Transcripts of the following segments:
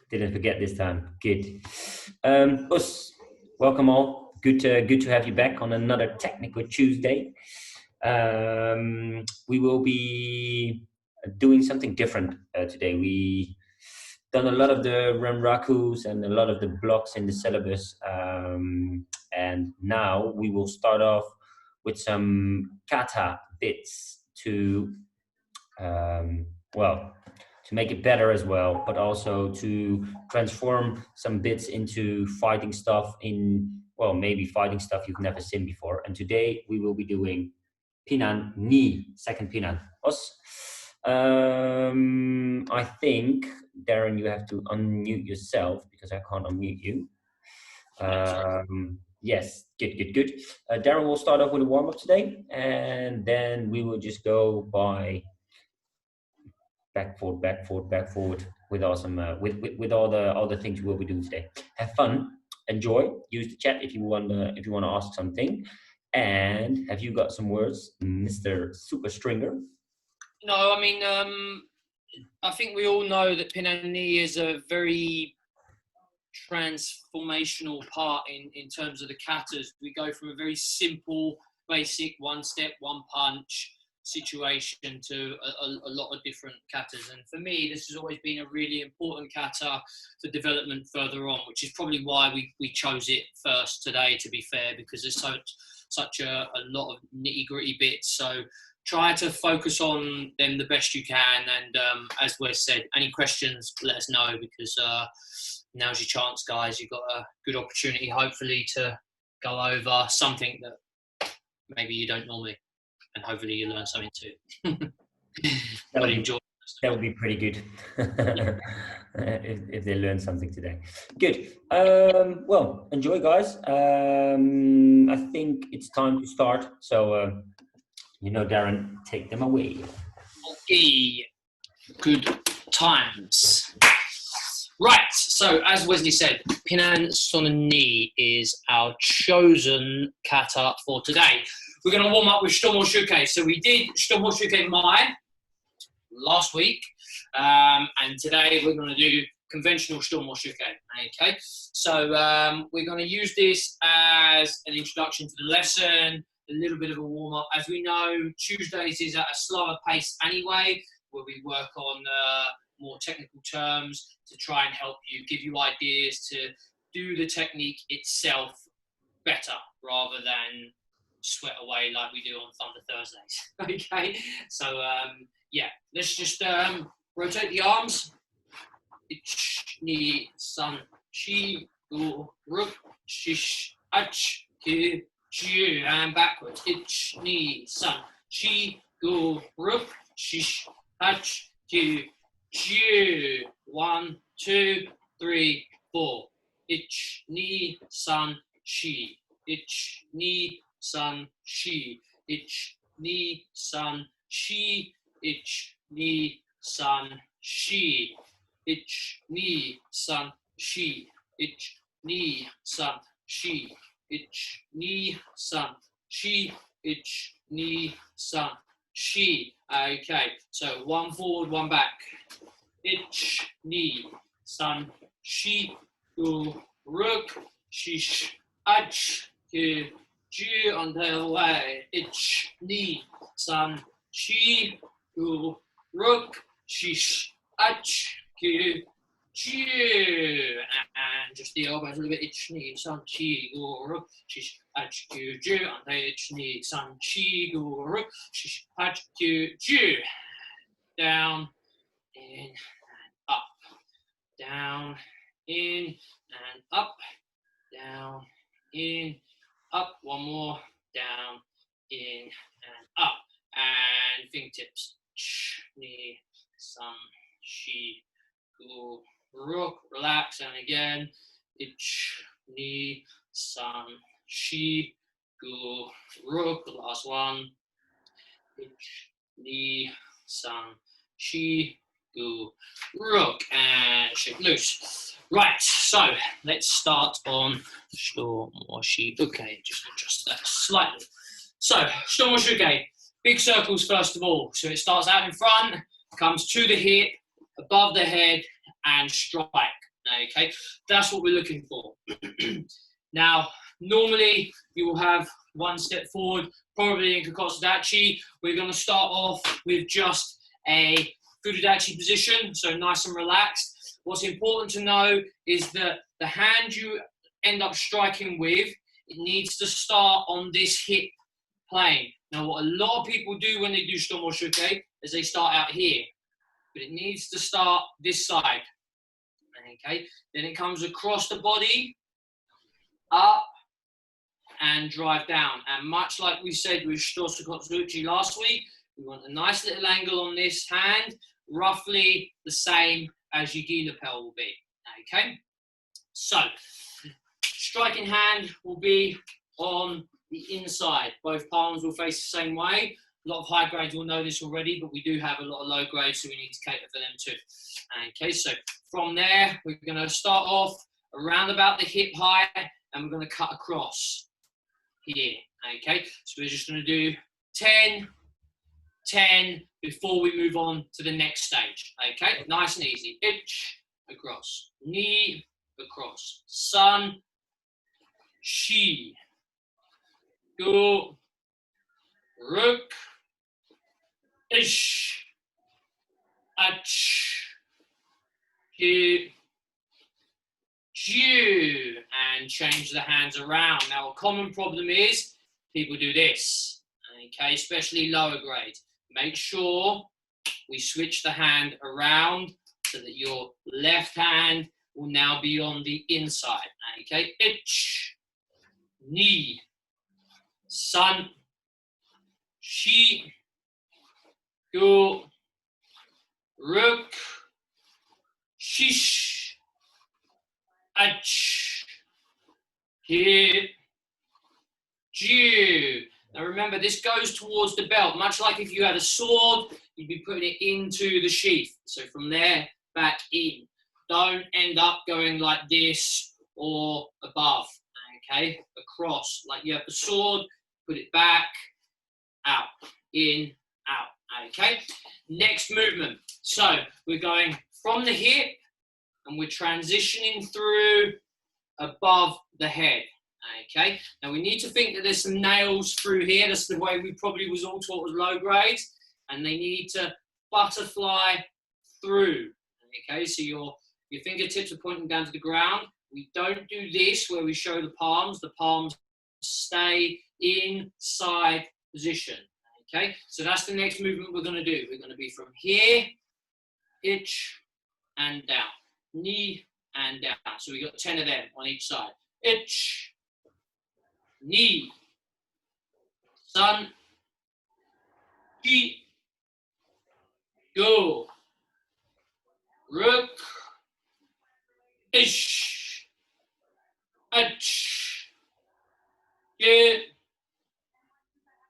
Didn't forget this time. Good. Us, welcome all. Good to have you back on another Technical Tuesday. We will be doing something different today. We done a lot of the Ranrakus and a lot of the blocks in the syllabus, and now we will start off with some kata bits to to make it better as well, but also to transform some bits into fighting stuff maybe fighting stuff you've never seen before. And today we will be doing Pinan Ni, second Pinan. I think, Darren, you have to unmute yourself because I can't unmute you. Yes, good. Darren will start off with a warm-up today, and then we will just go by back forward with awesome with all the things we'll be doing today. Have fun, enjoy, use the chat if you want to ask something. And have you got some words, Mr. Super Stringer? No, I mean, I think we all know that Pinan Ni is a very transformational part in terms of the katas. We go from a very simple, basic one step, one punch situation to a lot of different katas. And for me, this has always been a really important kata for development further on, which is probably why we chose it first today, to be fair, because there's such a lot of nitty-gritty bits. So try to focus on them the best you can. And as Wes said, any questions, let us know, because now's your chance, guys. You've got a good opportunity, hopefully, to go over something that maybe you don't normally, and hopefully you learn something too. That would be pretty good if they learn something today. Good. Well, enjoy, guys. I think it's time to start. So, Darren, take them away. Okay. Good times. Right, so as Wesley said, Pinan Ni is our chosen kata for today. We're going to warm up with Shitomo Shuke. So we did Shitomo Shuke Mai last week, and today we're going to do conventional Shitomo Shuke. Okay, so we're going to use this as an introduction to the lesson, a little bit of a warm up. As we know, Tuesdays is at a slower pace anyway, where we work on more technical terms to try and help you, give you ideas to do the technique itself better rather than sweat away like we do on Thunder Thursdays. Okay, so yeah, let's just rotate the arms. Ich, ni, san, chi, gu, ruk, shish, ach, ki, ju, and backwards. Ich, ni, san, chi, gu, ruk, shish, ach, ki, ju. 1, 2, 3, 4. Ich, ni, san, chi. Ich, ni, san, chi. Ich, ni, san, chi. Ich, ni, san, chi. Ich, ni, san, chi. Ich, ni, san, chi. Ich, ni, san, chi. Ich, ni, san, chi. Okay, so one forward, one back. Ich, ni, san, chi, gu, ruk, shish, ach, ki, ju, until way. Ich, ni, san, chi, gu, ruk, shish, ach, ki, ju. And just the elbows a little bit. Ich, ni, san, chi, gu, ruk, shish, ach, ki, ju, until ich, ni, san, chi, gu, ruk, shish, ach, ki, ju. Down, in, up, down, in, and up, down, in, up, one more, down, in, and up, and fingertips, ch, ni, san, chi, gu, ruk, relax, and again, ich, ni, san, chi, gu, ruk, last one, ich, ni, san, chi, gu, ruk, and shake loose. Right, so let's start on Shitomo Shuke. Okay, just adjust that slightly. So, Shitomo Shuke, big circles first of all. So it starts out in front, comes to the hip, above the head, and strike. Okay, that's what we're looking for. Now, normally you will have one step forward, probably in Kokotsudachi. We're going to start off with just a Furudachi position, so nice and relaxed. What's important to know is that the hand you end up striking with, it needs to start on this hip plane. Now, what a lot of people do when they do Stomo Shuke is they start out here, but it needs to start this side. Okay, then it comes across the body, up, and drive down. And much like we said with Shitosu Kotsuchi last week, we want a nice little angle on this hand, roughly the same as your gi lapel will be. Okay, so striking hand will be on the inside. Both palms will face the same way. A lot of high grades will know this already, but we do have a lot of low grades, so we need to cater for them too. Okay, so from there, we're going to start off around about the hip height, and we're going to cut across here. Okay, so we're just going to do 10, 10 before we move on to the next stage. Okay, nice and easy. Ich, across. Ni, across. Sun, shi, go, ruk, ish, ach, ki, ju, and change the hands around. Now, a common problem is people do this, okay, especially lower grade. Make sure we switch the hand around so that your left hand will now be on the inside. Okay, ich, ni, san, shi, go, ruk, shish, ach, hit, ju. Now remember, this goes towards the belt, much like if you had a sword, you'd be putting it into the sheath. So from there, back in. Don't end up going like this or above, okay? Across, like you have the sword, put it back, out, in, out, okay? Next movement. So we're going from the hip and we're transitioning through above the head. Okay, now we need to think that there's some nails through here. That's the way we probably was all taught was low grades, and they need to butterfly through. Okay, so your fingertips are pointing down to the ground. We don't do this where we show the palms. The palms stay inside position. Okay, so that's the next movement we're going to do. We're going to be from here, ich, and down, knee, and down. So we got 10 of them on each side. Ich, ni, san, ki, go, ruk, ish, ach, ge,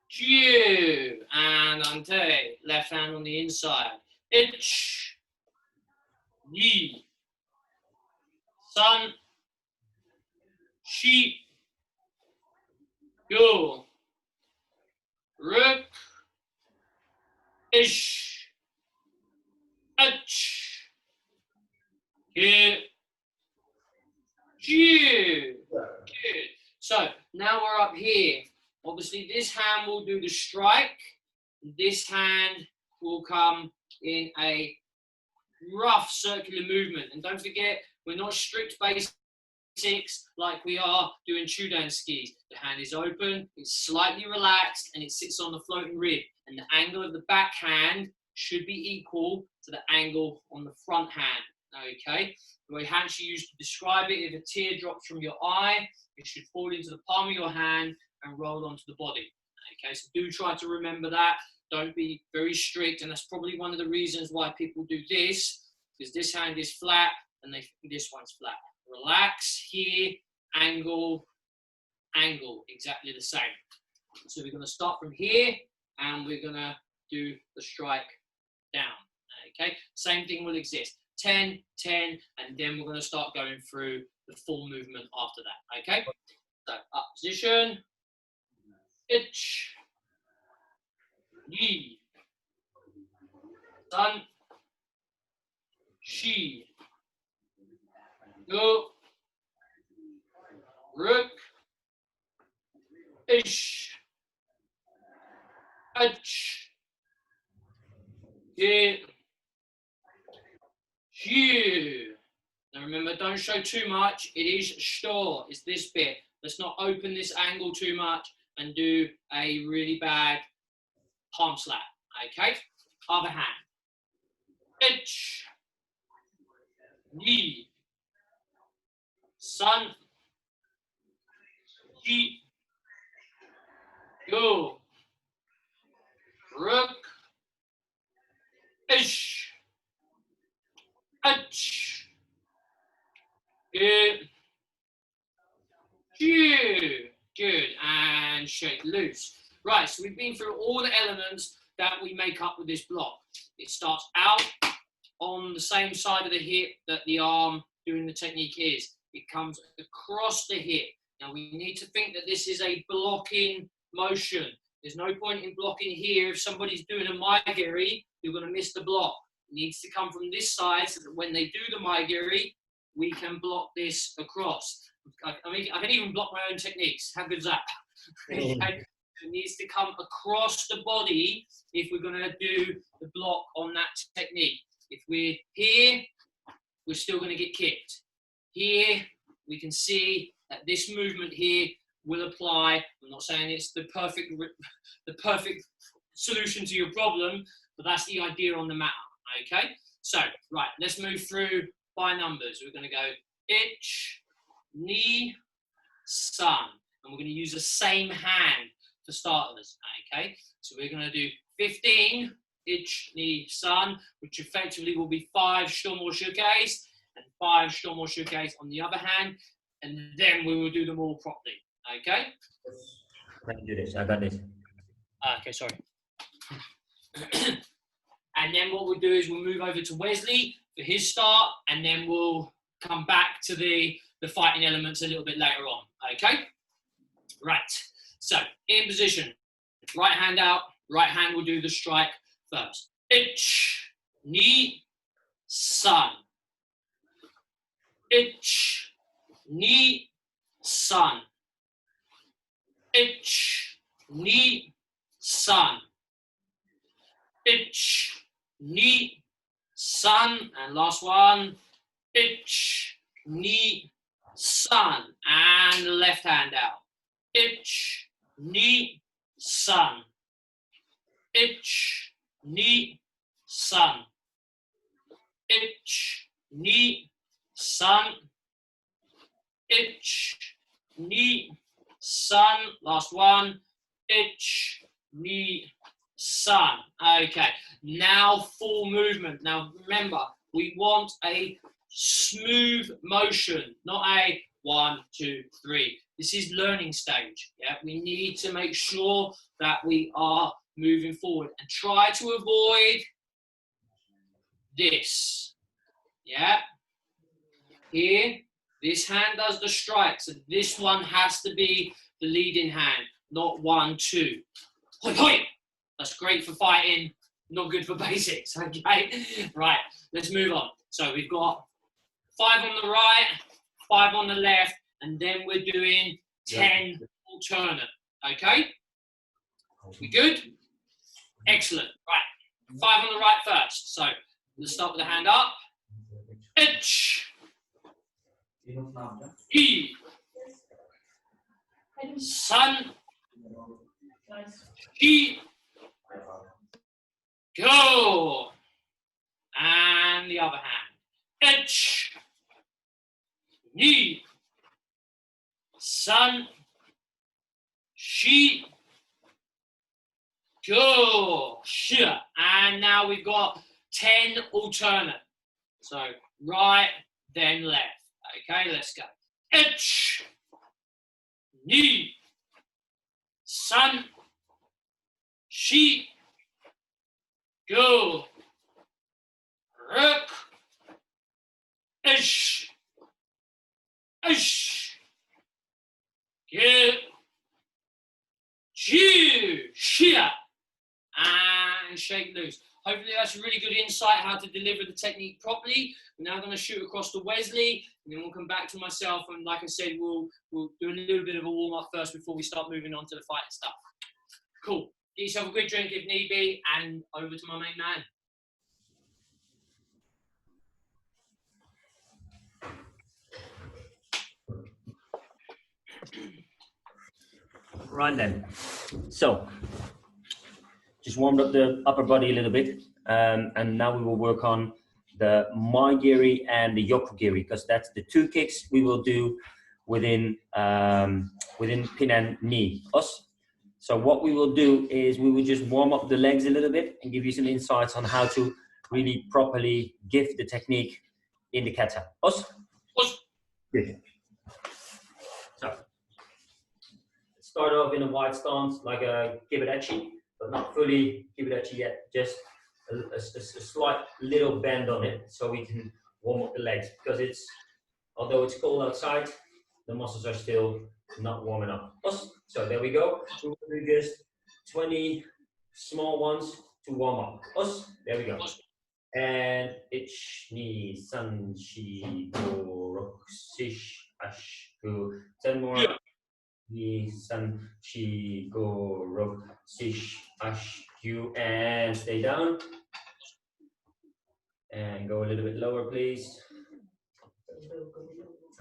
ju, and ante, left hand on the inside. Ich, ni, san, shi, go, ruk, ish, ach, ge, ju. Good. So now we're up here. Obviously, this hand will do the strike. This hand will come in a rough circular movement. And don't forget, we're not strict basics like we are doing Chudan skis. The hand is open, it's slightly relaxed, and it sits on the floating rib. And the angle of the back hand should be equal to the angle on the front hand. Okay? The way Hanshi used to describe it, if a tear drops from your eye, it should fall into the palm of your hand and roll onto the body. Okay, so do try to remember that. Don't be very strict, and that's probably one of the reasons why people do this, because this hand is flat and this one's flat. Relax here, angle, angle, exactly the same. So we're going to start from here and we're going to do the strike down. Okay, same thing will exist. 10, 10, and then we're going to start going through the full movement after that. Okay, so up position, ich, ni, san, shi, Go. Rook. Ish. Ach. Get. Phew. Now remember, don't show too much. It is store. It's this bit. Let's not open this angle too much and do a really bad palm slap. Okay? Other hand. Ich. Ni. Sun. Ji. Go. Rook. Ish. Ach. Good. Good. And shake loose. Right, so we've been through all the elements that we make up with this block. It starts out on the same side of the hip that the arm doing the technique is. It comes across the hip. Now we need to think that this is a blocking motion. There's no point in blocking here. If somebody's doing a maigiri, you're going to miss the block. It needs to come from this side so that when they do the maigiri, we can block this across. I can even block my own techniques. How good is that? Okay. It needs to come across the body if we're going to do the block on that technique. If we're here, we're still going to get kicked. Here, we can see that this movement here will apply. I'm not saying it's the perfect solution to your problem, but that's the idea on the matter. Okay, so right, let's move through by numbers. We're going to go ich, ni, sun, and we're going to use the same hand for starters. Okay, so we're going to do 15 ich, ni, sun, which effectively will be 5 shomo shukes and 5 shomo shukes on the other hand, and then we will do them all properly. Okay. Let me do this. I got this. Okay, sorry. And then what we'll do is we'll move over to Wesley for his start, and then we'll come back to the fighting elements a little bit later on. Okay? Right. So, in position. Right hand out. Right hand will do the strike first. Ich, ni, sun. Ich, ni, sun. Ich, ni, sun. Ich, ni, sun. And last one. Ich, ni, sun. And the left hand out. Ich, ni, sun. Ich, ni, sun. Ich, ni, sun. Ich, ni, sun. Last one. Ich, ni, sun. Okay, now full movement. Now remember, we want a smooth motion, not a 1, 2, 3. This is learning stage. Yeah, we need to make sure that we are moving forward and try to avoid this. Yeah, here, this hand does the strike, so this one has to be the leading hand, not 1, 2. Hoi, hoi. That's great for fighting, not good for basics, okay? Right, let's move on. So we've got 5 on the right, 5 on the left, and then we're doing 10 alternate, okay? We good? Excellent, right. 5 on the right first. So let's start with the hand up. Ich, I, sun, I, go. And the other hand. Ich, ni, sun, shi, go. Shi. And now we've got 10 alternate. So right, then left. Okay, let's go. Ich, ni, sun, shi, go. Rook, ish, ish, get, chew, shia, and shake loose. Hopefully that's a really good insight how to deliver the technique properly. We're now going to shoot across to Wesley, and then we'll come back to myself. And like I said, we'll do a little bit of a warm-up first before we start moving on to the fighting stuff. Cool. Get yourself a good drink if need be, and over to my main man. Right then. So, just warmed up the upper body a little bit, and now we will work on the Meiyo and the Hokori, because that's the two kicks we will do within Pinan Ni. So what we will do is we will just warm up the legs a little bit and give you some insights on how to really properly give the technique in the kata. Good. So start off in a wide stance like a kibadachi, but not fully kibadachi yet, just a slight little bend on it so we can warm up the legs, because although it's cold outside, the muscles are still not warming up. So there we go. We will do just 20 small ones to warm up. There we go. And ich, ni, san, shi, go, rok, sish, ash, go. 10 more. Ni, san, shi, go, rok, sish, ash, q, and stay down. And go a little bit lower, please.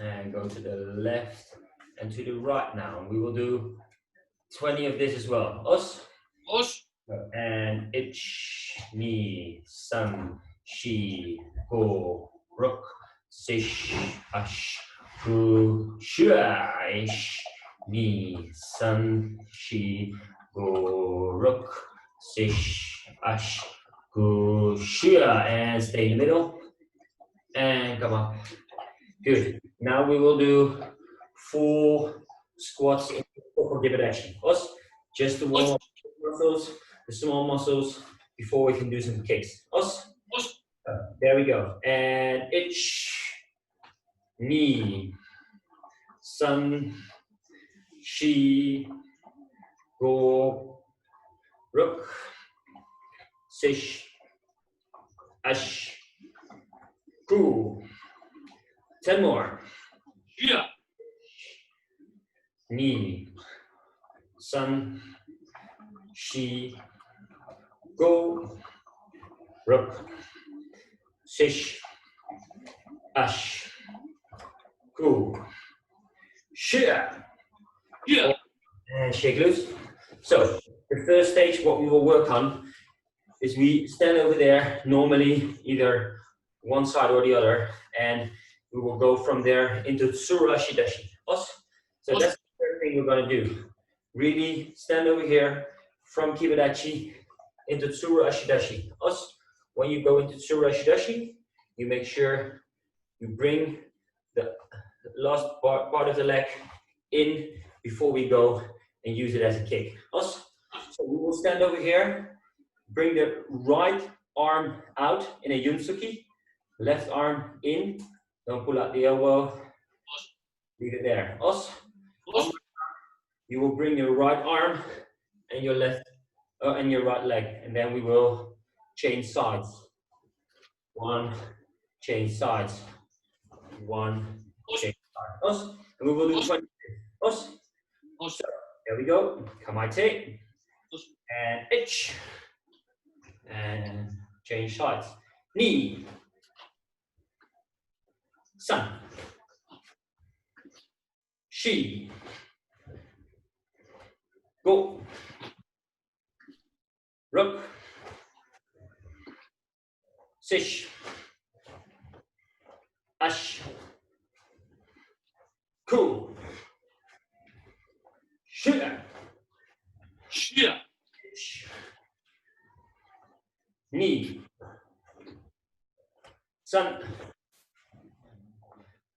And go to the left and to the right now. We will do 20 of this as well. And ich, ni, san, shi, go, rok, sish, ash, gu, shua, ish, ni, san, shi, go, rok, sish, ash, gu, shua, and stay in the middle. And come on. Good. Now we will do 4 squats in kibadachi. Just to warm up the muscles, the small muscles, before we can do some kicks. There we go. And ich, ni, san, shi, go, ruk, sish, ash, ku. 10 more. Yeah. Ni, san, shi, go, ruk, sish, ash, ku, shia. Yeah. And shake loose. So the first stage, what we will work on is we stand over there, normally either one side or the other, and we will go from there into Tsuru Ashidashi. So that's the first thing we're going to do. Really stand over here from Kibadachi into Tsuru Ashidashi. When you go into Tsuru Ashidashi, you make sure you bring the last part of the leg in before we go and use it as a kick. So we will stand over here, bring the right arm out in a Yunsuki, left arm in. Don't pull out the elbow. Leave it there. You will bring your right arm and your and your right leg, and then we will change sides. 1, change sides. 1, change sides. And we will do 20. So, there we go. Kamaite. And ich. And change sides. Ni. San, shi, go, ruk, sish, ash, ku, shia, ni, san,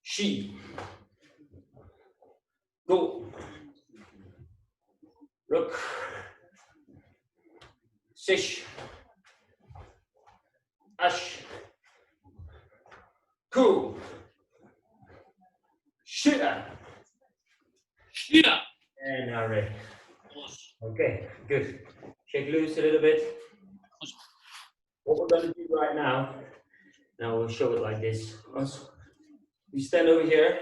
shi, go, ruk, sish, ash, ku, shia. And now ready. Okay, good. Shake loose a little bit. What we're going to do right now, we'll show it like this. We stand over here,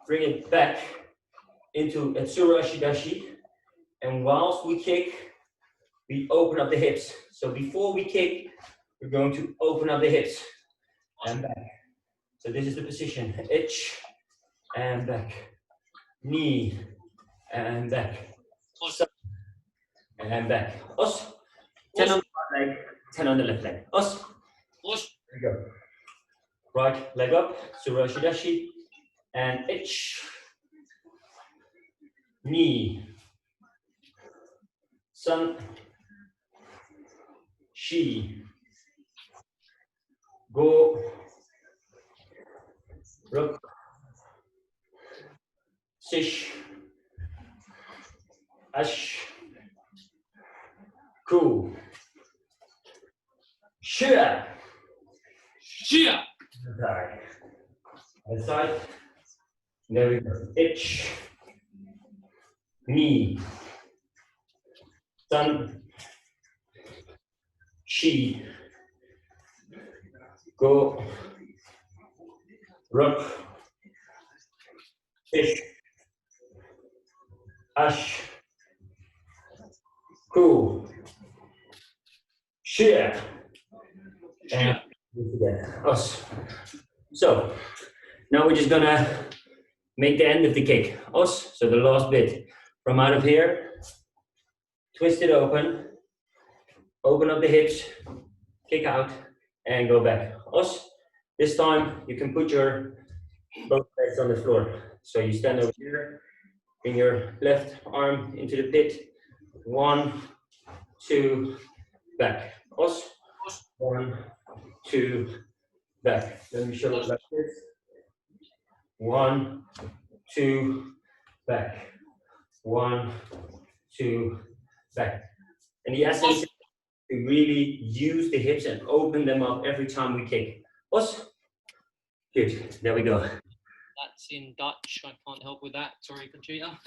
bring it back into Etsuru Ashidashi, and whilst we kick, we open up the hips. So before we kick, we're going to open up the hips and back. So this is the position. Ich and back. Knee and back. And back. Os. 10 on the right leg, 10 on the left leg. Os. There we go. Right leg up, Surashidashi, and ich. Knee. Sun. Shi. Go. Ruk. Sish. Ash. Ku. Shia. Shia. Okay. Other side. There we go. Ich. Knee. Sun. Shi. Go. Ruk. Fish. Ash. Ku. Shia. And us. So now we're just gonna make the end of the kick. Us. So the last bit from out of here. Twist it open. Open up the hips. Kick out and go back. Us. This time you can put your both legs on the floor. So you stand over here. Bring your left arm into the pit. 1, 2, back. Us. 1, 2, back. Let me show it like this. 1, 2, back. 1, 2, back. And the essence is to really use the hips and open them up every time we kick. Us. Good. There we go. That's in Dutch. I can't help with that. Sorry, Conchita.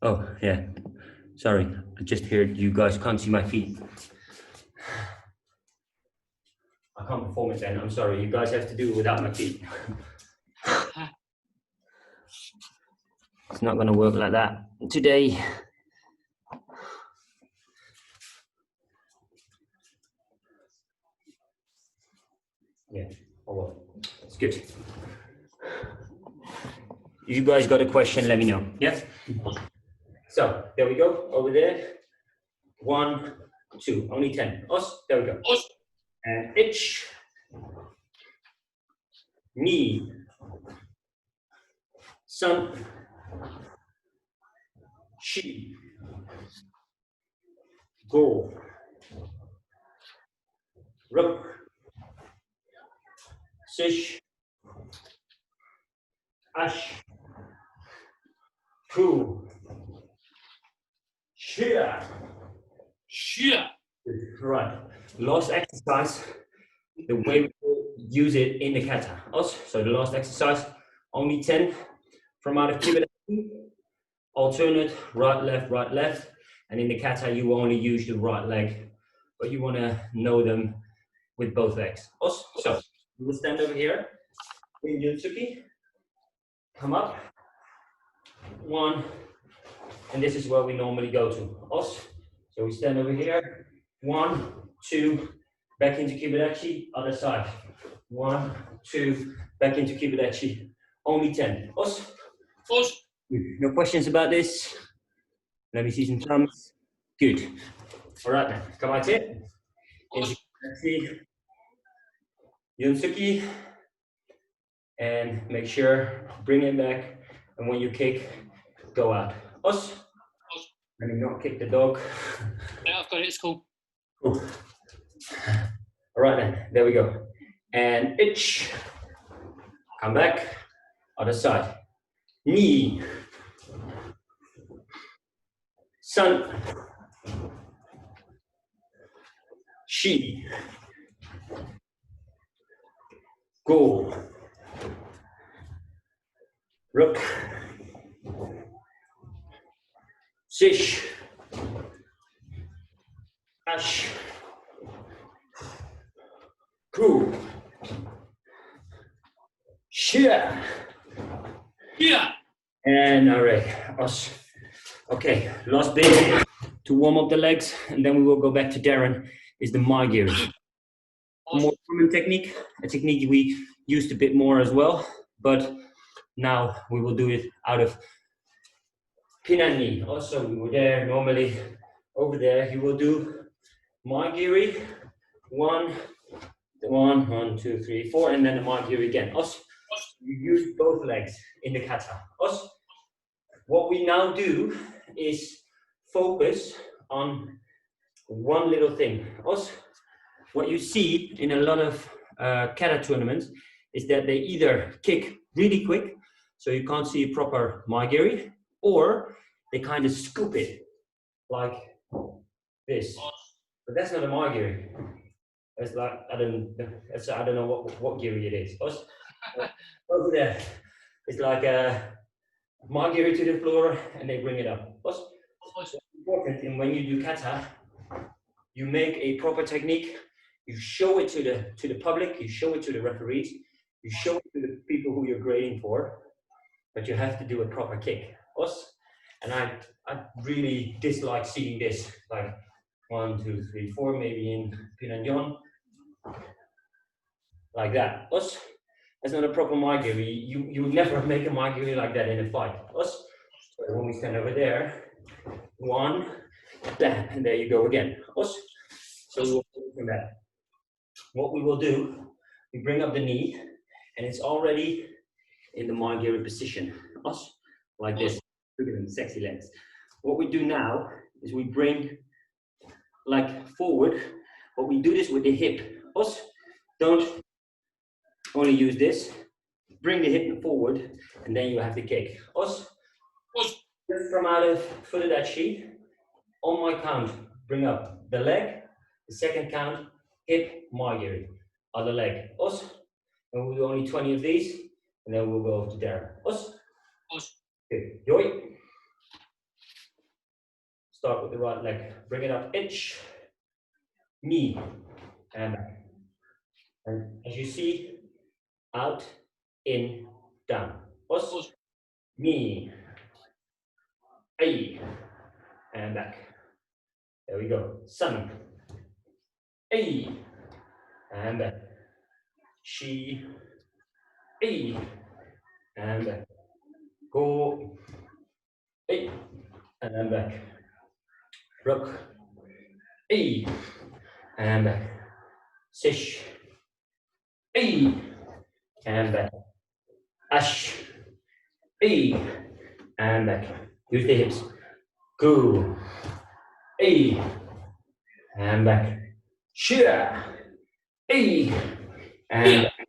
Oh, yeah. Sorry. I just heard you guys can't see my feet. I can't perform it then. I'm sorry. You guys have to do it without my feet. It's not going to work like that today. Yeah. Oh, well. It's good. If you guys got a question, let me know. Yeah? So, there we go. Over there. 1, 2. Only 10. Us. There we go. Us. And ich. Knee. Sun. Shi. Go. Ruk. Sish. Ash. Ku. Shia. Shia. Right. Last exercise, the way we use it in the kata. So the last exercise, only 10 from out of kibata. Alternate, right, left. And in the kata, you only use the right leg, but you want to know them with both legs. So you will stand over here in Yutsuki. Come up. 1, and this is where we normally go to. So we stand over here. 1, 2, back into Kibadachi, other side. 1, 2, back into Kibadachi. Only 10. No questions about this? Let me see some thumbs. Good. All right then, come on, it. Into Kibadachi. Yunsuki. And make sure, bring it back. And when you kick, go out. Let me not kick the dog. Yeah, I've got it. It's cool. Cool. All right then, there we go. And ich. Come back. Other side. Knee. Sun. Shi. Go. Ruk. Sish. Ash. Cool. Shia. Yeah. And all right. Us. Okay, last bit to warm up the legs, and then we will go back to Darren, is the Maigiri. A more common technique, a technique we used a bit more as well, but now we will do it out of Pinan Ni. Also, we were there normally. Over there, you will do Maigiri. One, 2, 3, 4, and then the Maigiri again. Also, you use both legs in the kata. Also, what we now do is focus on one little thing. Also, what you see in a lot of kata tournaments is that they either kick really quick, so you can't see a proper Maigiri, or they kind of scoop it like this. But that's not a Maigiri. It's like I don't know what giri it is. Over there, it's like a Maigiri to the floor, and they bring it up. What's important, and when you do kata, you make a proper technique. You show it to the public. You show it to the referees. You show it to the people who you're grading for. But you have to do a proper kick. And I really dislike seeing this, like 1, 2, 3, 4, maybe in Pinan Ni, like that. That's not a proper Maigiri. You would never make a Maigiri like that in a fight. So when we stand over there, 1, bam, and there you go again. So we will go from that. What we will do, we bring up the knee, and it's already in the Maigiri position. Like this. Look at them, sexy legs. What we do now is we bring like forward, but we do this with the hip. Don't only use this. Bring the hip forward, and then you have the kick. Just from out of Furudachi, on my count, bring up the leg. The second count, hip, Maigiri. Other leg. And we'll do only 20 of these, and then we'll go to Darren. Good. Yoi. Start with the right leg. Bring it up, itch, knee, and back. And as you see, out, in, down. Knee, A, and back. There we go. Sun, A, and back. Shi, A, and back. Go, A, and back. Rook, A, and back. Sish, A, and back. Ash, A, and back. Use the hips. Go, A, and back. Shia, A, and back.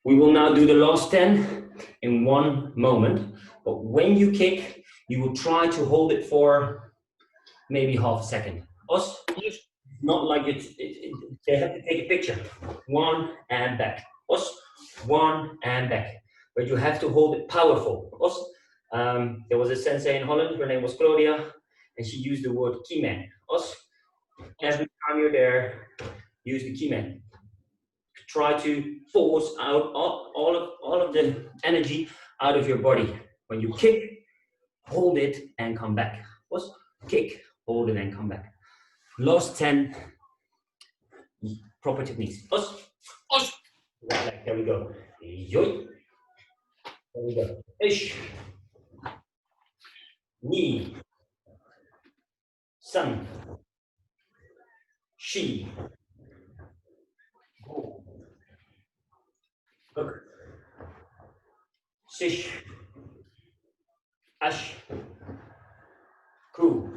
We will now do the last 10 in one moment. But when you kick, you will try to hold it for maybe half a second. Not like they have to take a picture. 1 and back. 1 and back. But you have to hold it powerful. There was a sensei in Holland, her name was Claudia, and she used the word keyman. Every time you're there, use the keyman. Try to force out all of the energy out of your body. When you kick, hold it and come back. Kick, hold it and come back. Last 10 proper techniques. There we go. Yoi. There we go. Ish. Knee. Sun. Shi. Go. Look. Sish. Ash. Ku.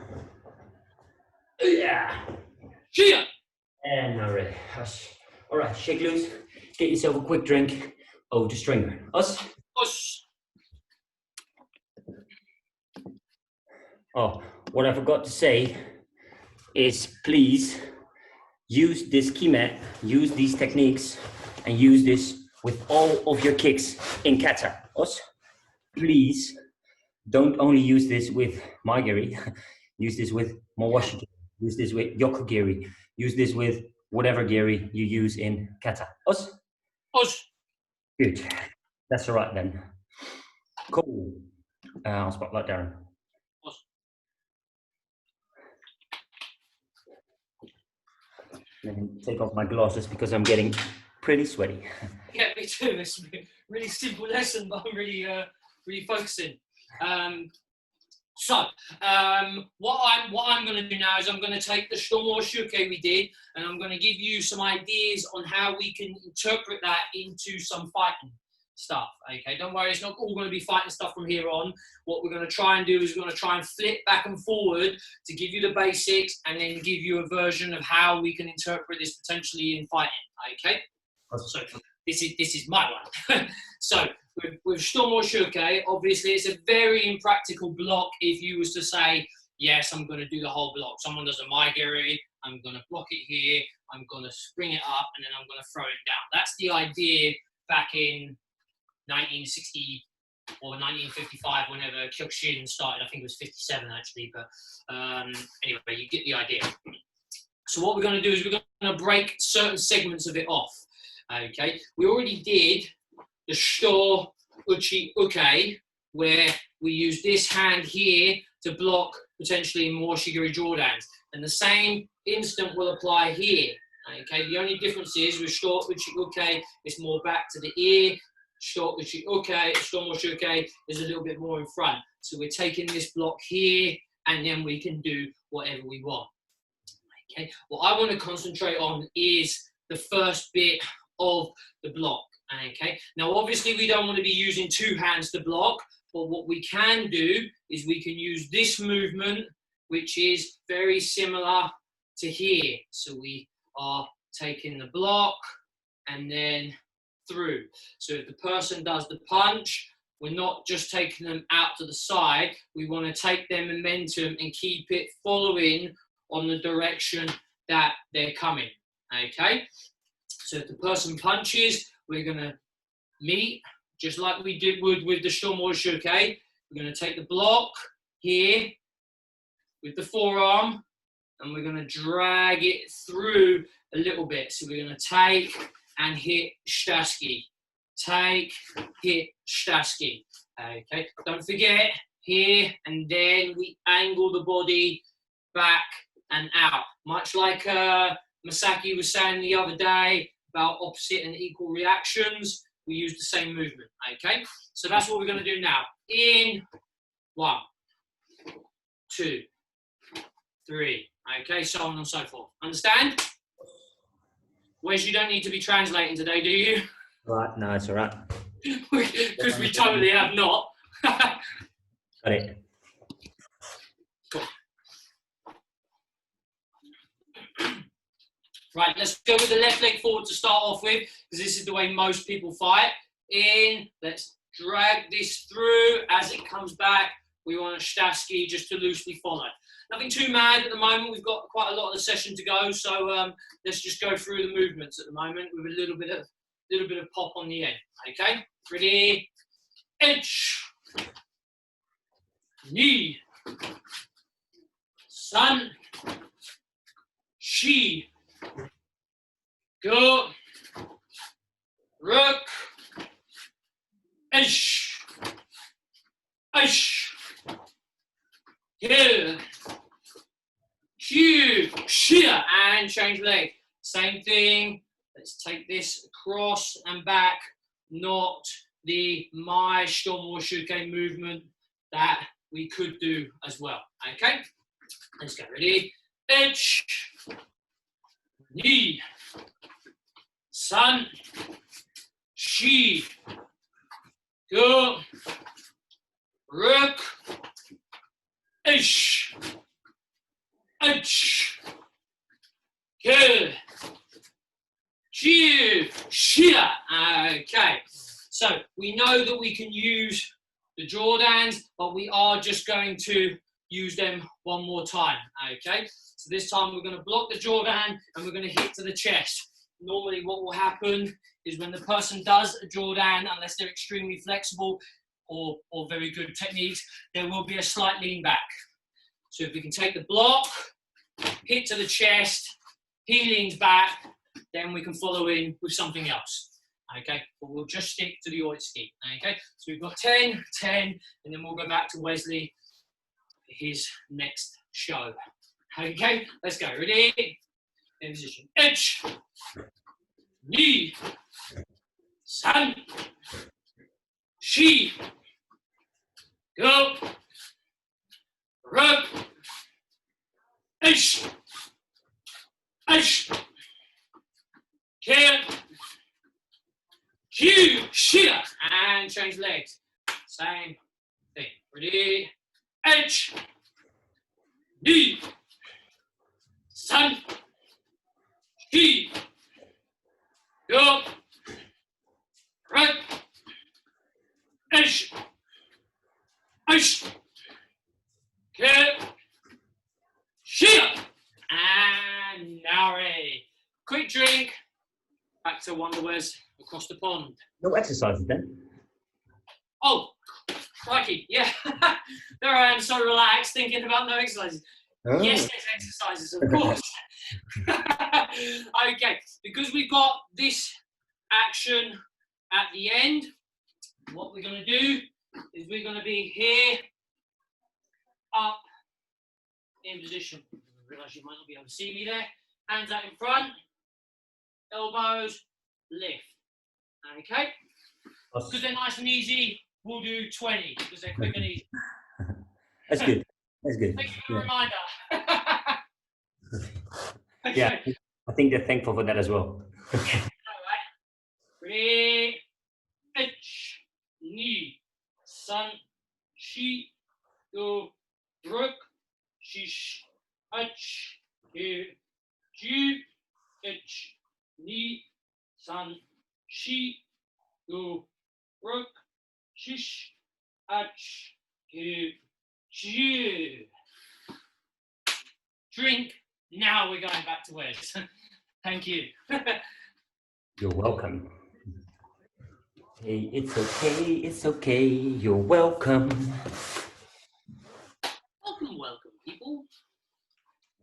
Yeah. Shia. And all right. All right, shake loose. Get yourself a quick drink. Over to Stringer. Oh, what I forgot to say is please use this key mat, use these techniques, and use this with all of your kicks in kata. Please don't only use this with Maigiri, use this with Mawashi. Use this with Yokogiri. Use this with whatever giri you use in kata. Us? Us. Good. That's all right then. Cool. I'll spotlight Darren. Us. Let me take off my glasses because I'm getting pretty sweaty. Yeah, me too. It's a really simple lesson, but I'm really focusing. What I'm going to do now is I'm going to take the Shitomo Shuke we did, and I'm going to give you some ideas on how we can interpret that into some fighting stuff. Okay, don't worry, it's not all going to be fighting stuff from here on. What we're going to try and do is we're going to try and flip back and forward to give you the basics, and then give you a version of how we can interpret this potentially in fighting. Okay, so this is my one. So with Shitomo Shuke, obviously it's a very impractical block if you was to say, yes, I'm going to do the whole block. Someone does a Maigiri, I'm going to block it here, I'm going to spring it up, and then I'm going to throw it down. That's the idea back in 1960 or 1955, whenever Kyokushin started. I think it was 57 actually, but anyway, you get the idea. So what we're going to do is we're going to break certain segments of it off. Okay, we already did the Shito Uchi Uke, where we use this hand here to block potentially more Shigiri Jordans. And the same instant will apply here. Okay, the only difference is with Shito Uchi Uke, it's more back to the ear. Shito Uchi Uke, Shitomo Shuke is a little bit more in front. So we're taking this block here, and then we can do whatever we want. Okay, what I want to concentrate on is the first bit of the block. Okay, now obviously we don't want to be using two hands to block, but what we can do is we can use this movement, which is very similar to here. So we are taking the block and then through. So if the person does the punch, we're not just taking them out to the side, we want to take their momentum and keep it following on the direction that they're coming. Okay, so if the person punches, we're going to meet, just like we did with the Shitomo Shuke. We're going to take the block here with the forearm, and we're going to drag it through a little bit. So we're going to take and hit Shitaski. Take, hit Shitaski. Okay, don't forget here, and then we angle the body back and out. Much like Masaki was saying the other day about opposite and equal reactions, we use the same movement. Okay, so that's what we're going to do now. In 1, 2, 3. Okay, so on and so forth. Understand? Wes, you don't need to be translating today, do you? Right, no, it's all right. Because we totally have not. Got it. Cool. Right, let's go with the left leg forward to start off with, because this is the way most people fight. In, let's drag this through. As it comes back, we want a Shitaski just to loosely follow. Nothing too mad at the moment. We've got quite a lot of the session to go, so let's just go through the movements at the moment with a little bit of pop on the end. Okay, ready? Edge, knee, sun, shi, go, rook, edge, edge, kill, shoot, shear, and change leg. Same thing. Let's take this across and back, not the my Shitomo Shuke movement that we could do as well. Okay, let's go. Ready? Edge, knee, sun, shi, go, rook, edge, edge, kill, shear. Okay, so we know that we can use the Jordans, but we are just going to use them one more time. Okay, so this time we're going to block the Jordan and we're going to hit to the chest. Normally what will happen is when the person does a Jordan, unless they're extremely flexible or very good techniques, there will be a slight lean back. So if we can take the block hit to the chest, he leans back, then we can follow in with something else. Okay, but we'll just stick to the oitsuki. Okay, so we've got 10, 10, and then we'll go back to Wesley for his next show. Okay, let's go. Ready? In position. Edge, knee, san, shi, go, rub, edge, edge, kill. Q, shear, and change legs. Same thing. Ready? Edge, knee, san, shi, go, right, edge, edge, kill, shear, and now ready. Quick drink. Back to Wonderwares across the pond. No exercises then? Oh, crikey, yeah. There I am, so relaxed, thinking about no exercises. Oh. Yes, there's exercises, of course. Okay, because we've got this action at the end, what we're going to do is we're going to be here, up, in position. I realise you might not be able to see me there. Hands out in front. Elbows, lift. Okay? Because they're nice and easy, we'll do 20 because they're quick and easy. That's good. That's good. Thank you for the reminder. Okay. Yeah, I think they're thankful for that as well. All right. Ready? Edge, knee, san, shi, go, druk, shish, edge, here, ju, edge. Ni, san, shi, go, ruk, shish, ach, gu, ju. Drink. Now we're going back to Wes. Thank you. You're welcome. Hey, it's okay, it's okay, you're welcome. Welcome, people.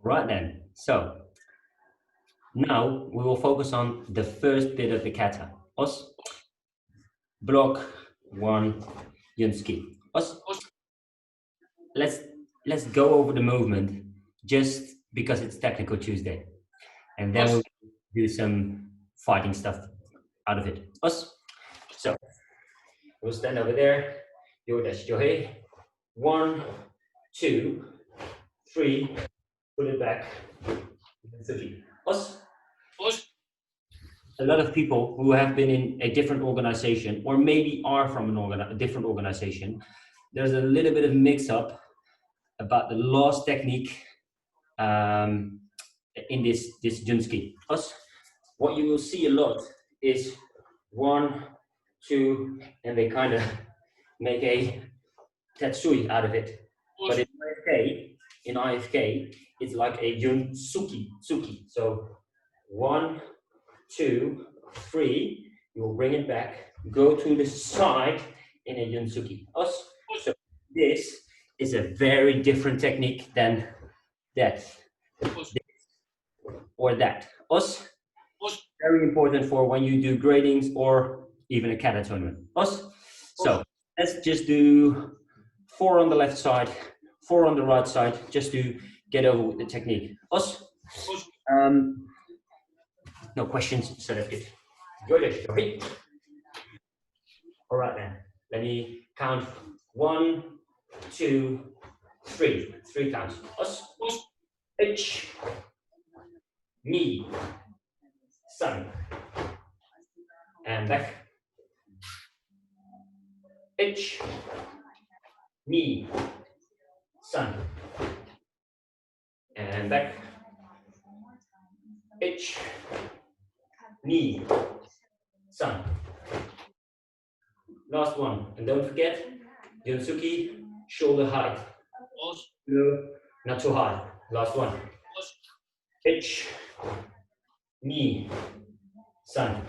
Right then, so now we will focus on the first bit of the kata. Os, block, one, yunsuki. Os, let's go over the movement just because it's Technical Tuesday. And then we'll do some fighting stuff out of it. Os. So we'll stand over there. Yodashi Johei. 1, 2, 3. Put it back. Yunsuki. Os. A lot of people who have been in a different organization or maybe are from a different organization, there's a little bit of mix-up about the last technique in this Junsuki. What you will see a lot is 1, 2, and they kind of make a Tetsui out of it. But in IFK, it's like a Junsuki. So 1, 2, 3, you will bring it back, go to the side in a Junsuki. So this is a very different technique than that. Or that. Very important for when you do gradings or even a kata tournament. So let's just do 4 on the left side, 4 on the right side, just to get over with the technique. No questions, so that's good. Good. All right then. Let me count 1, 2, 3. 3 counts. H, knee, sun, and back. H, knee, sun, and back. H, knee, sun. Last one, and don't forget, Junsuki, shoulder height. No, not too high. Last one. H, knee, sun.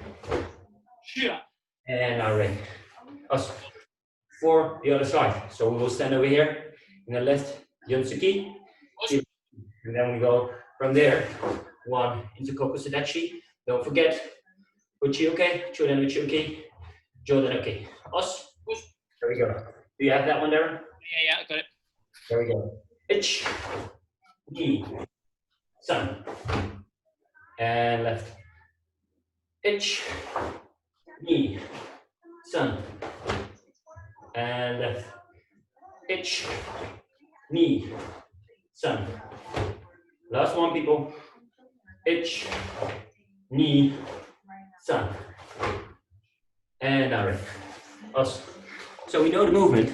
And now ready. For the other side. So we will stand over here in the left Junsuki. And then we go from there, 1 into Kokusadachi. Don't forget, Uchi okay, Choden Uchi okay, Joden okay. Us. There we go. Do you have that one there? Yeah, I got it. There we go. Ich, Ni, San. And left. Ich, Ni, San. And left. Ich, Ni, San. Last one, people. Ich, Ni, San. And now us. So we know the movement.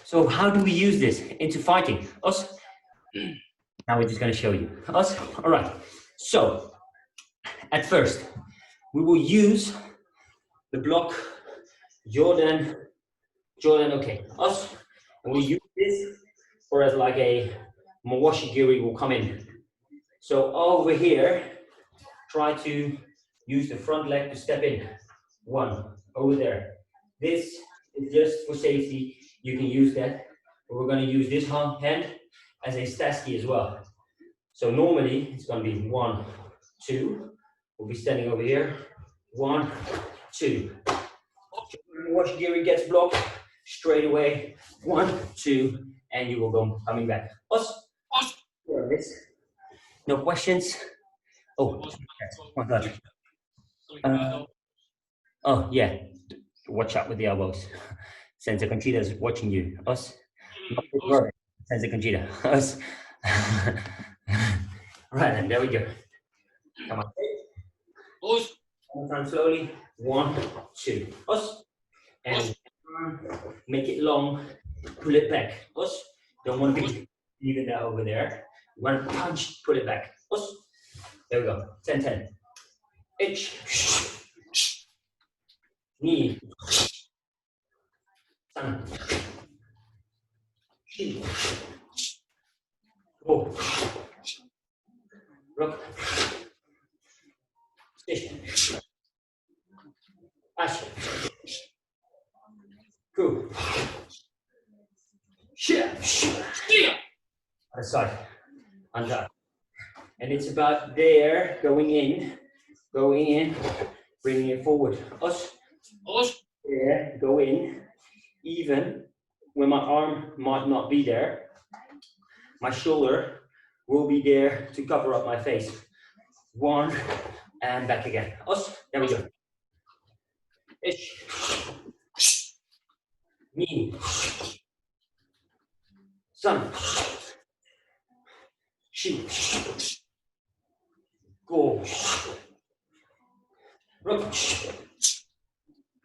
So how do we use this into fighting? Us. Now we're just going to show you. Us. All right. So at first, we will use the block Jordan, okay. Us. And we use this for as like a Mawashigiri will come in. So over here, try to use the front leg to step in. 1 over there. This is just for safety. You can use that. But we're going to use this hand as a staski as well. So normally it's going to be 1, 2. We'll be standing over here. 1, 2. Washigiri gets blocked straight away. 1, 2, and you will go coming back. Us. No questions. Oh my God. Oh yeah. Watch out with the elbows. Sensei Conchita is watching you. Us. Sensei Conchita. Us. Right, and there we go. Come on. One time slowly. 1, 2. Us. And make it long. Pull it back. Us. Don't want to be leaving that over there. You want to punch, pull it back. Us. There we go. 10, 10. Ich. Ni. San. Shi. Go. Rock. Stich. Ash. Go. Other side. Under. And it's about there, going in, bringing it forward. Us. There, go in. Even when my arm might not be there, my shoulder will be there to cover up my face. 1, and back again. Us. There we go. Ich. Ni. San. Shi. Go. Rook.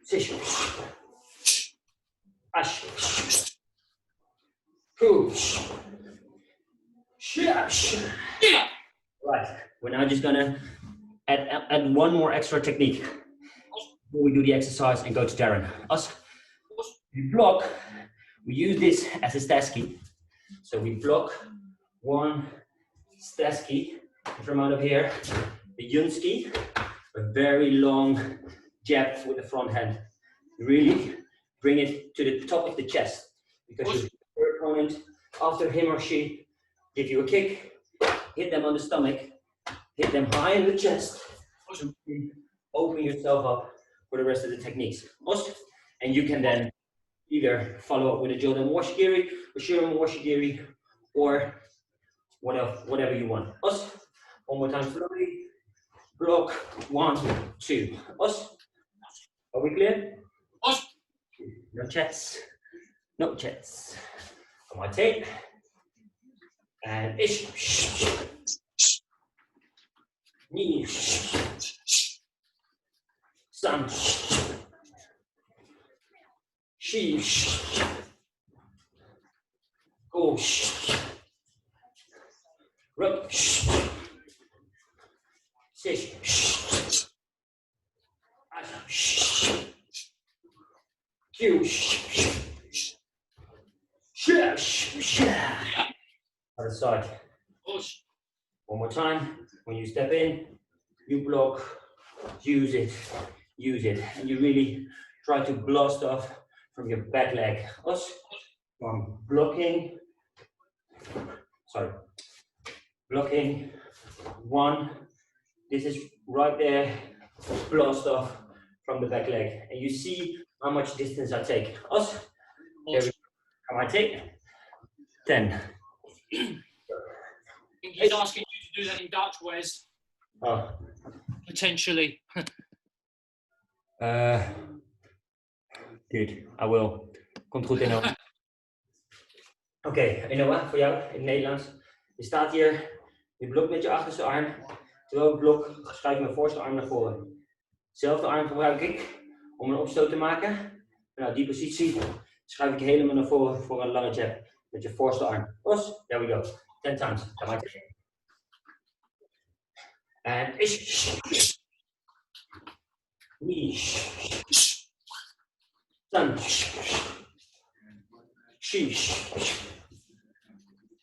Sish. Ash. Ku. Shash. Right. We're now just gonna add one more extra technique before we do the exercise and go to Darren. Us. We block. We use this as a staski. So we block 1 staski from out of here. The yunski, a very long jab with the front hand. Really bring it to the top of the chest because your opponent, after him or she give you a kick, hit them on the stomach, hit them high in the chest, open yourself up for the rest of the techniques. And you can then either follow up with a Jodan Washigiri, or Shiram Washigiri, or whatever you want. Us. One more time slowly. Block. 1, 2. Us. Are we clear? Us. No chats. No chats. Come on, tape. And ish. Ni. San. Shi. Go. Rook. Sish. Ash. Q. Other side. One more time. When you step in, you block, use it, and you really try to blast off from your back leg. Us. From blocking. Sorry. blocking, 1. This is right there, blast off from the back leg. And you see how much distance I take. Us, there we go. How I take? 10. I think he's asking you to do that in Dutch, Wes. Oh. Potentially. Good, I will. Komt goed in orde. Oké, Inoa, voor jou in het Nederlands. Je staat hier, je blokt met je achterste arm. Terwijl ik blok, schuif je mijn voorste arm naar voren. Dezelfde arm gebruik ik om een opstoot te maken. Nou, die positie schuif ik helemaal naar voren voor een lange jab. Met je voorste arm. Os, there we go. 10 times. Come on. And ish. Sun. Sheesh.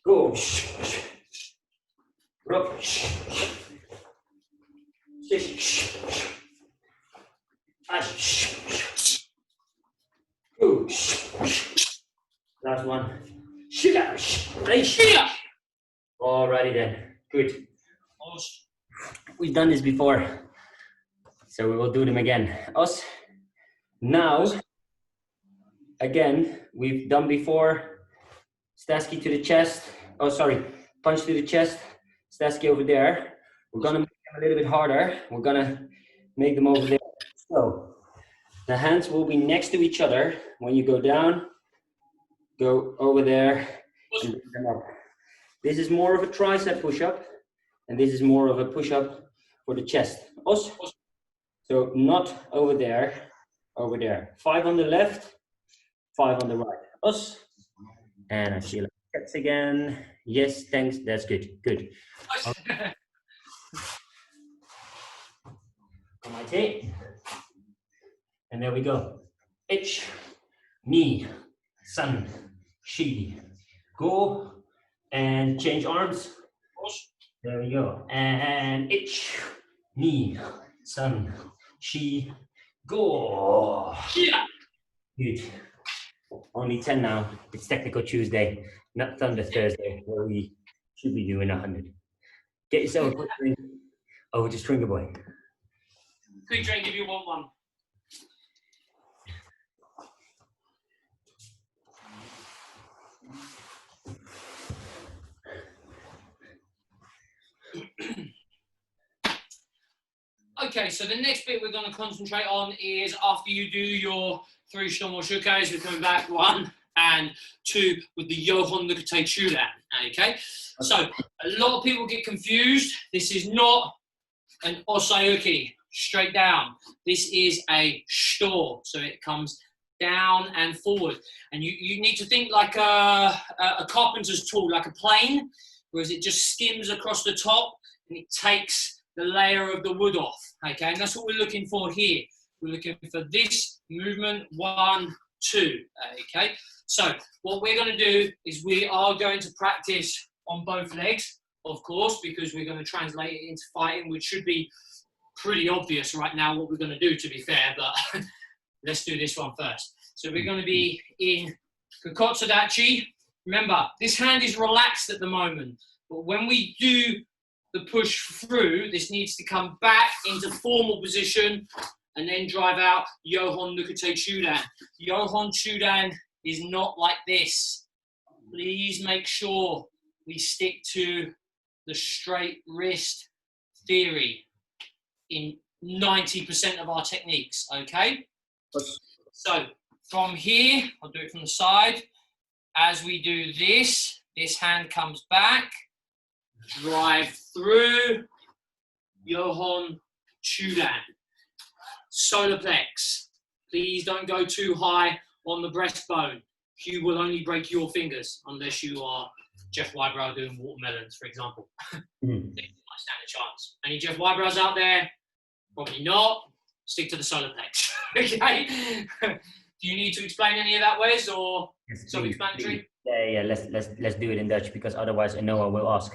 Go. Rock. Sish. Ash. Go. Last one. Shila. Shila. Alrighty then. Good. We've done this before, so we will do them again. Us. Now, again, we've done before. Stasky to the chest. Oh, sorry. Punch to the chest. Stasky over there. We're gonna make them a little bit harder. We're gonna make them over there. So, the hands will be next to each other. When you go down, go over there and bring them up. This is more of a tricep push-up, and this is more of a push-up for the chest. Os. So not over there, over there. 5 on the left, 5 on the right. Os. And I feel like that's again. Yes, thanks. That's good. Good. Okay. On my tape. And there we go. Ich, me, sun, she. Go and change arms. There we go. And ich, me, sun, she, go. Yeah. Good. Only 10 now. It's Technical Tuesday, not Thunder Thursday, where we should be doing 100. Get yourself a quick drink over to Stringer Boy. Quick drink if you want one. Okay, so the next bit we're going to concentrate on is after you do your 3 Shlomo Shukais, we're coming back 1 and 2 with the Yohon Nukate Chudan. Okay, so a lot of people get confused. This is not an Osayuki, straight down. This is a Shtor, so it comes down and forward. And you need to think like a carpenter's tool, like a plane, whereas it just skims across the top and it takes the layer of the wood off, okay? And that's what we're looking for here. We're looking for this movement, 1, 2, okay? So what we're going to do is we are going to practice on both legs, of course, because we're going to translate it into fighting, which should be pretty obvious right now what we're going to do, to be fair, but let's do this one first. So we're going to be in Kokotsudachi. Remember, this hand is relaxed at the moment, but when we do the push through, this needs to come back into formal position and then drive out Yohon Nukate Chudan. Yohon Chudan is not like this. Please make sure we stick to the straight wrist theory in 90% of our techniques, okay? So from here, I'll do it from the side. As we do this, this hand comes back, drive through, Yohon Chudan. Solar plex. Please don't go too high on the breastbone. You will only break your fingers unless you are Jeff Wybrow doing watermelons, for example. I stand a chance. Any Jeff Wybrows out there? Probably not. Stick to the solar plex. Okay? Do you need to explain any of that, Wes, or self-explanatory? Yeah, let's do it in Dutch, because otherwise I know I will ask.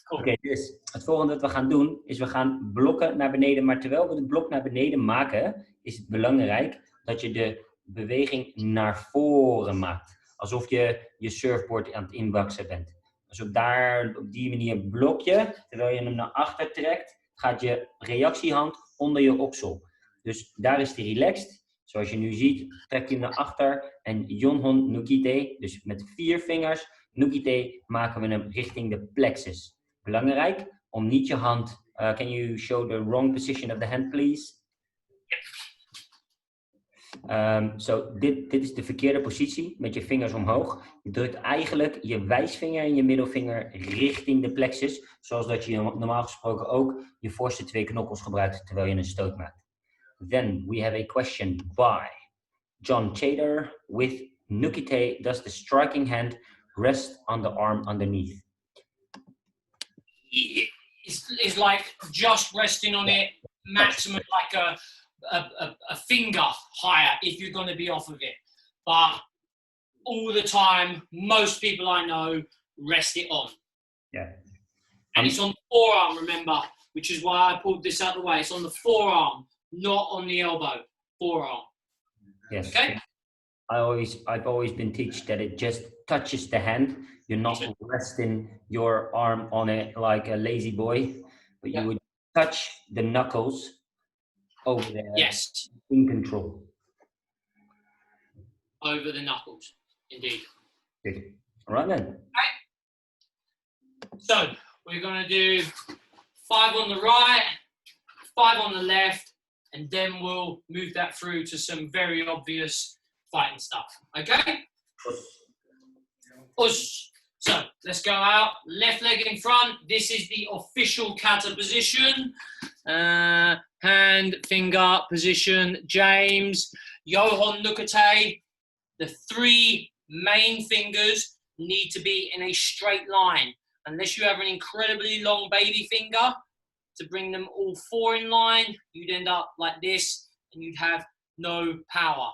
Oké, dus het volgende wat we gaan doen is we gaan blokken naar beneden. Maar terwijl we het blok naar beneden maken, is het belangrijk dat je de beweging naar voren maakt. alsof je je surfboard aan het inwaksen bent. Dus op die manier blok je, terwijl je hem naar achter trekt, gaat je reactiehand onder je oksel. Dus daar is die relaxed. Zoals je nu ziet, trekt hij hem naar achter en Yonhon Nukite, dus met 4 vingers, Nukite, maken we hem richting de plexus. Belangrijk om niet je hand, can you show the wrong position of the hand please? Dit is de verkeerde positie met je vingers omhoog. Je drukt eigenlijk je wijsvinger en je middelvinger richting de plexus, zoals dat je normaal gesproken ook je voorste 2 knokkels gebruikt terwijl je een stoot maakt. Then we have a question by John Chader with Nukite. Does the striking hand rest on the arm underneath? It's like just resting on it, maximum like a finger higher if you're going to be off of it. But all the time, most people I know rest it on. Yeah. And it's on the forearm, remember, which is why I pulled this out of the way. It's on the forearm, not on the elbow. Forearm. Yes. Okay. I've always been taught that it just touches the hand. You're not resting your arm on it like a lazy boy, but you would touch the knuckles over there. Yes. In control. Over the knuckles, indeed. Good. All right then. Okay. So we're going to do 5 on the right, 5 on the left, and then we'll move that through to some very obvious fighting stuff. Okay? Ush. So let's go out. Left leg in front. This is the official kata position. Hand, finger position. James. Yohon Nukate. The 3 main fingers need to be in a straight line. Unless you have an incredibly long baby finger, to bring them all 4 in line, you'd end up like this and you'd have no power.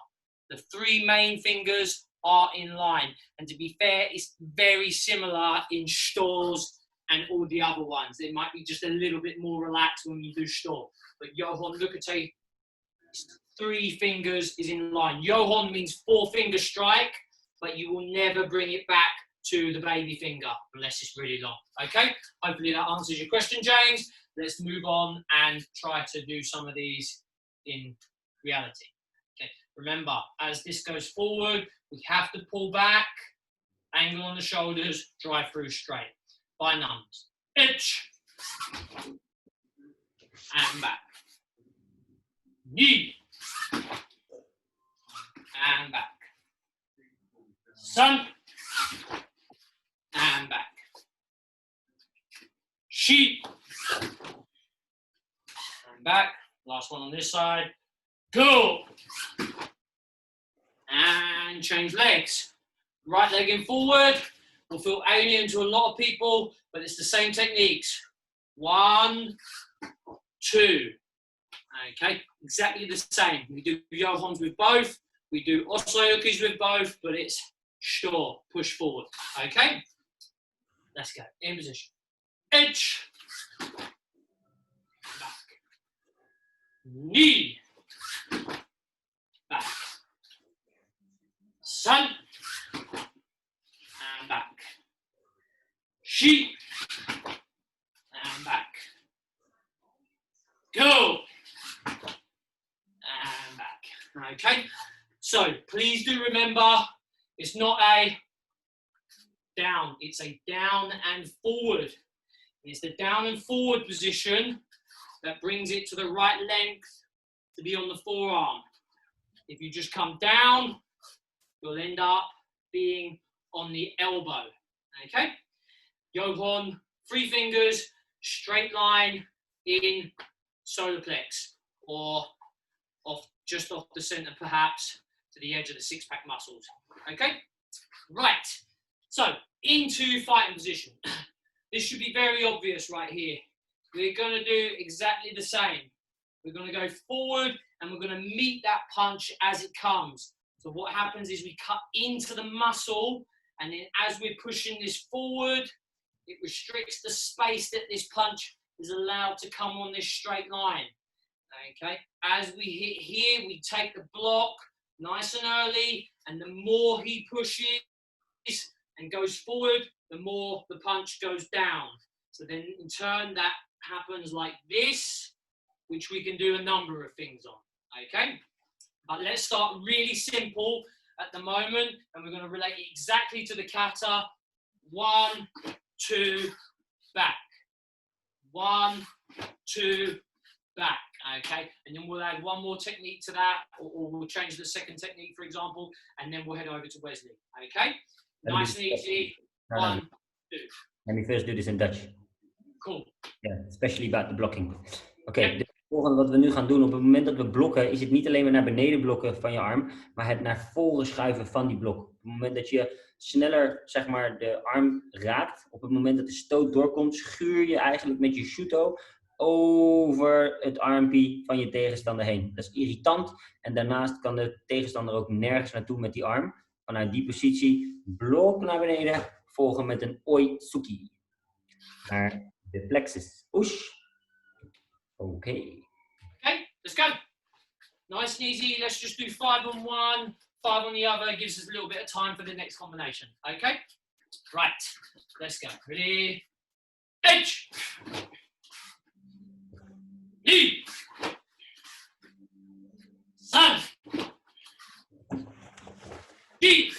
The 3 main fingers are in line. And to be fair, it's very similar in stores and all the other ones. It might be just a little bit more relaxed when you do store. But Yohon Nukate, 3 fingers is in line. Yohon means 4-finger strike, but you will never bring it back to the baby finger unless it's really long. Okay? Hopefully that answers your question, James. Let's move on and try to do some of these in reality. Okay. Remember, as this goes forward, we have to pull back, angle on the shoulders, drive through straight. By numbers. Itch. And back. Knee. And back. Sun. And back. Sheep. And back. Last one on this side. Go. And change legs. Right leg in forward. Will feel alien to a lot of people, but it's the same techniques. 1, 2. Okay, exactly the same. We do Yohons with both. We do Osoyokis with both, but it's sure, push forward. Okay, let's go. In position. Edge. Back. Knee. Back. Sun. And back. Sheep. And back. Go. And back. Okay, so please do remember, it's not a down, it's a down and forward. It's the down and forward position that brings it to the right length to be on the forearm. If you just come down, you'll end up being on the elbow. Okay, Yohon, 3 fingers, straight line in solar plex, or just off the center perhaps to the edge of the 6-pack muscles. Okay, right, so into fighting position. This should be very obvious right here. We're going to do exactly the same. We're going to go forward and we're going to meet that punch as it comes. So what happens is we cut into the muscle, and then as we're pushing this forward, it restricts the space that this punch is allowed to come on this straight line. Okay, as we hit here, we take the block nice and early, and the more he pushes, and goes forward, the more the punch goes down. So then in turn that happens like this, which we can do a number of things on, okay? But let's start really simple at the moment, and we're going to relate it exactly to the kata. 1, 2, back. 1, 2, back, okay? And then we'll add one more technique to that, or we'll change the second technique, for example, and then we'll head over to Wesley, okay? Nice and easy. 1, 2. Let me first do this in Dutch. Cool. Yeah, especially about the blocking. Oké, dus het volgende wat we nu gaan doen, op het moment dat we blokken, is het niet alleen maar naar beneden blokken van je arm, maar het naar voren schuiven van die blok. Op het moment dat je sneller, zeg maar, de arm raakt, op het moment dat de stoot doorkomt, schuur je eigenlijk met je shuto over het armpje van je tegenstander heen. Dat is irritant en daarnaast kan de tegenstander ook nergens naartoe met die arm. Vanuit die positie, blok naar beneden, volgen met een oitsuki. Naar de plexus. Push. Okay. Okay, let's go. Nice and easy. Let's just do 5 on one, 5 on the other. It gives us a little bit of time for the next combination. Okay? Right. Let's go. Ready? Edge. Knee. Sun. Deep.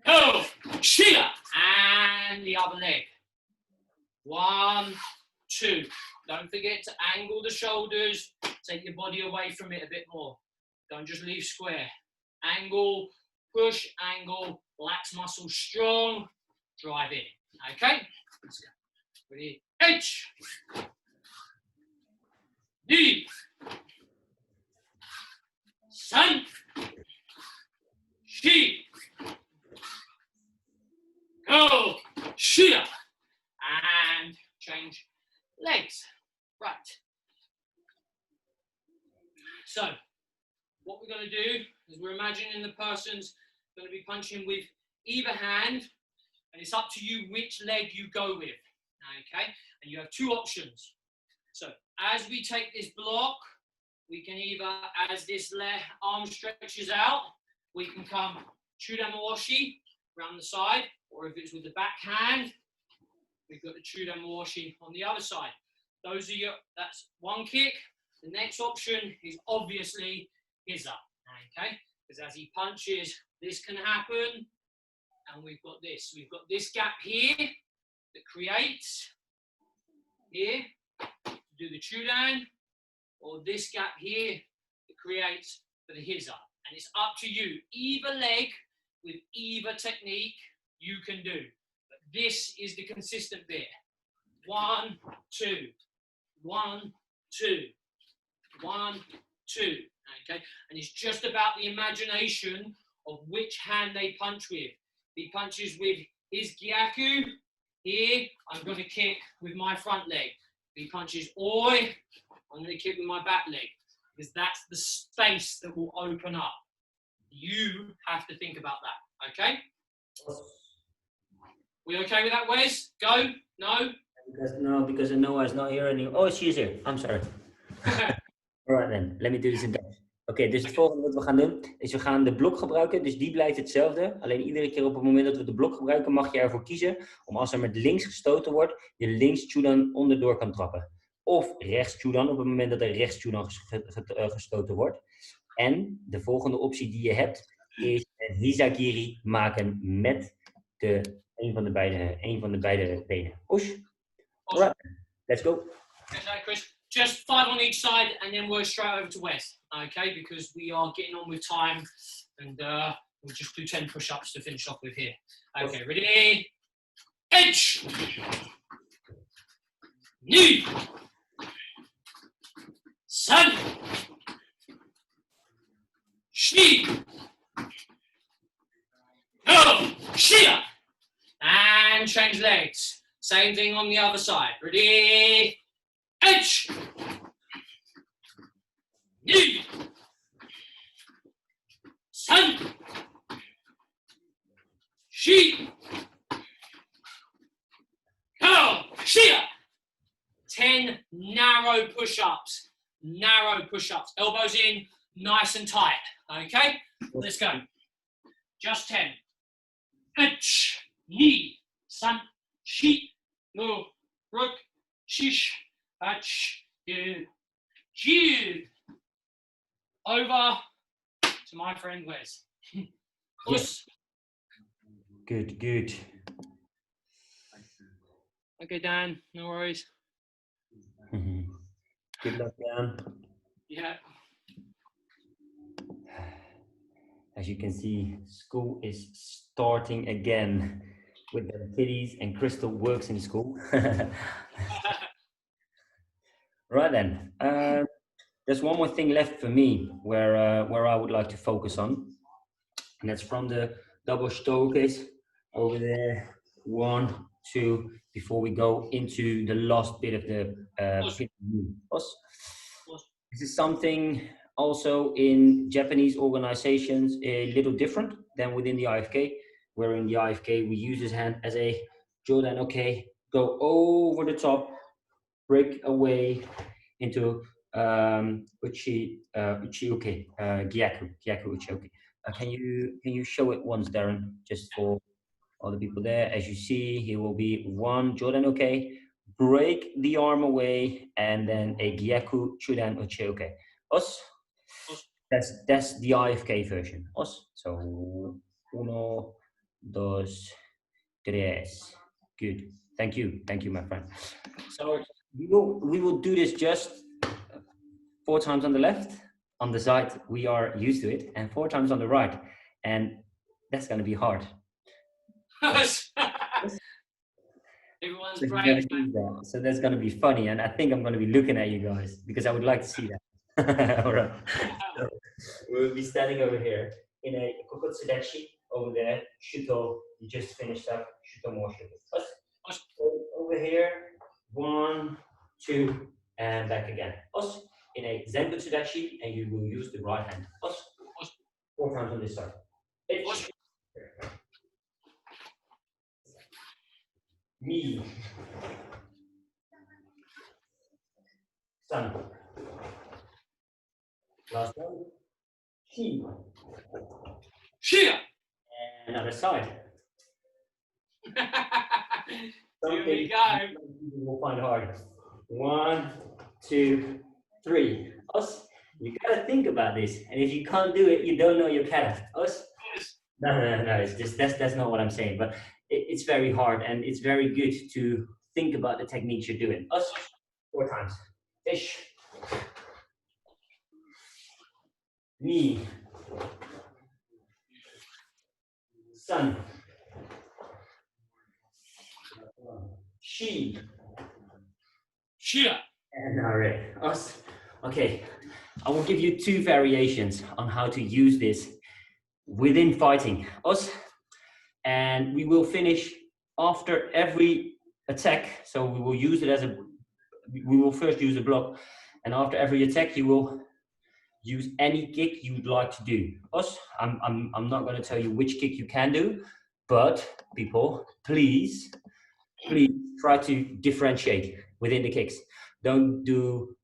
Go. Shia. And the other leg. 1, 2. Don't forget to angle the shoulders. Take your body away from it a bit more. Don't just leave square. Angle, push, angle, lats muscles strong. Drive in. Okay? Let's go. Ready? H. D. Sun. She. Go. Shia. And change legs. Right. So, what we're going to do is we're imagining the person's going to be punching with either hand, and it's up to you which leg you go with. Okay? And you have two options. So, as we take this block, we can either, as this arm stretches out, we can come chudamawashi around the side, or if it's with the back hand, we've got the chudamawashi on the other side. Those are that's one kick. The next option is obviously Hiza, okay? Because as he punches, this can happen, and we've got this. We've got this gap here that creates here to do the chudan, or this gap here that creates for the Hiza. And it's up to you. Either leg with either technique you can do. But this is the consistent bit. 1, 2, 1, 2, 1, 2. Okay, and it's just about the imagination of which hand they punch with. If he punches with his gyaku here, I'm going to kick with my front leg. If he punches oi, I'm going to kick with my back leg, because that's the space that will open up. You have to think about that. Okay. We okay with that, Wes? Go? No? Because Noah's not here anymore. Oh, she's here. I'm sorry. Alright then, let me do this in Dutch. Oké, dus het volgende wat we gaan doen, is we gaan de blok gebruiken. Dus die blijft hetzelfde. Alleen iedere keer op het moment dat we de blok gebruiken, mag je ervoor kiezen om als er met links gestoten wordt, je links chudan onderdoor kan trappen. Of rechts chudan op het moment dat er rechts chudan gestoten wordt. En de volgende optie die je hebt, is een hizagiri maken met een van de beide benen. Push. Alright, let's go. Okay, Chris. Just 5 on each side, and then we're straight over to Wes. Okay, because we are getting on with time, and we'll just do 10 push-ups to finish off with here. Okay, ready? Edge. Knee. Sun. She. Go. Shia. And change legs. Same thing on the other side. Ready? Edge. Knee. Sun. She. Go. Shia. 10 narrow push-ups. Narrow push-ups. Elbows in, nice and tight. Okay? Let's go. Just 10. 1, 2, 3, 4, 5, 6, 7, 8, 9. Over to my friend Wes. Yes. Good, good. Okay, Dan, no worries. Good luck, Dan. Yeah. As you can see, school is starting again with the kiddies, and Crystal works in school. Right then, there's one more thing left for me where I would like to focus on, and that's from the double stokes over there. 1, 2. Before we go into the last bit of the Pinan Ni. This is something also in Japanese organizations a little different than within the IFK, where in the IFK we use his hand as a Jodan, okay, go over the top, break away into uchi uchi gyaku uchi. Can you show it once, Darren, just for all the people there? As you see, he will be 1 Jodan, okay, break the arm away, and then a gyaku chudan uchi, okay. Us. That's the IFK version. Us. So 1, 2, 3. Good. Thank you, my friend. So we will do this just 4 times on the left. On the side, we are used to it, and 4 times on the right, and that's going to be hard. Everyone's So brave. So that's going to be funny, and I think I'm going to be looking at you guys because I would like to see that. All right. So we'll be standing over here in a kokotsudachi over there. Shuto, you just finished up. Shuto more shuto. Over here, 1, 2, and back again. Us in a zenbutsudachi, and you will use the right hand. Us 4 times on this side. Me. Sun. Last one. She. Cheer. And other side. Here we go. You will find hard. 1, 2, 3. Us. You gotta think about this, and if you can't do it, you don't know your kata. Us. No. It's just that's not what I'm saying. But it's very hard, and it's very good to think about the techniques you're doing. Us. 4 times. Fish. Me. Sun. She. Cheer. And alright. Us. Okay. I will give you 2 variations on how to use this within fighting. Us. And we will finish after every attack. So we will use it as we will first use a block, and after every attack you will use any kick you would like to do. Us, I'm not going to tell you which kick you can do, but people, please try to differentiate within the kicks. Don't do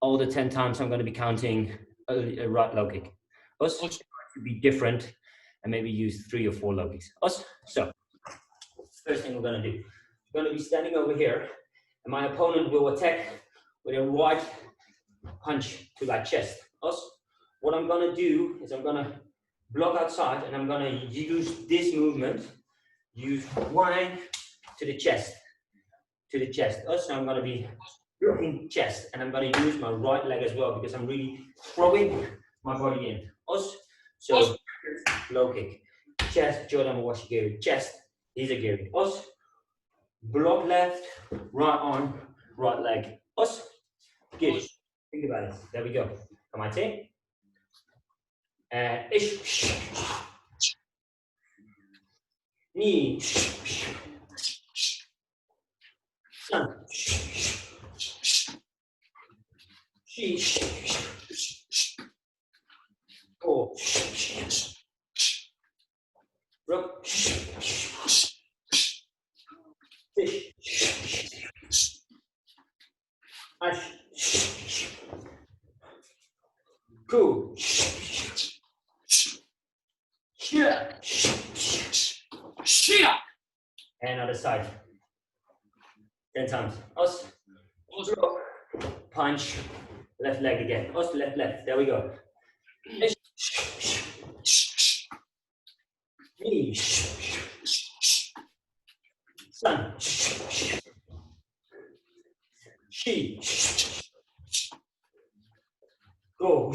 all the 10 times I'm going to be counting a right low kick. Us, try to be different and maybe use 3 or 4 low kicks. Us, so first thing we're going to do, we're going to be standing over here, and my opponent will attack with a right punch to my chest. Us, what I'm going to do is I'm going to block outside, and I'm going to use this movement, use one to the chest, Us, so I'm going to be blocking chest, and I'm going to use my right leg as well because I'm really throwing my body in. Us, so low kick, chest, Jordan Washigiri, chest, Izagiri. Us, block left, right arm, right leg. Us, good. Think about it. There we go. Come on, team. And ish. Knee. Sun. She. Four. Rook. Fish. Ash. Cool. Yeah. And other side. 10 times. Us. Block. Punch. Left leg again. Us, left, left. There we go. Knee. Sun. She. Go.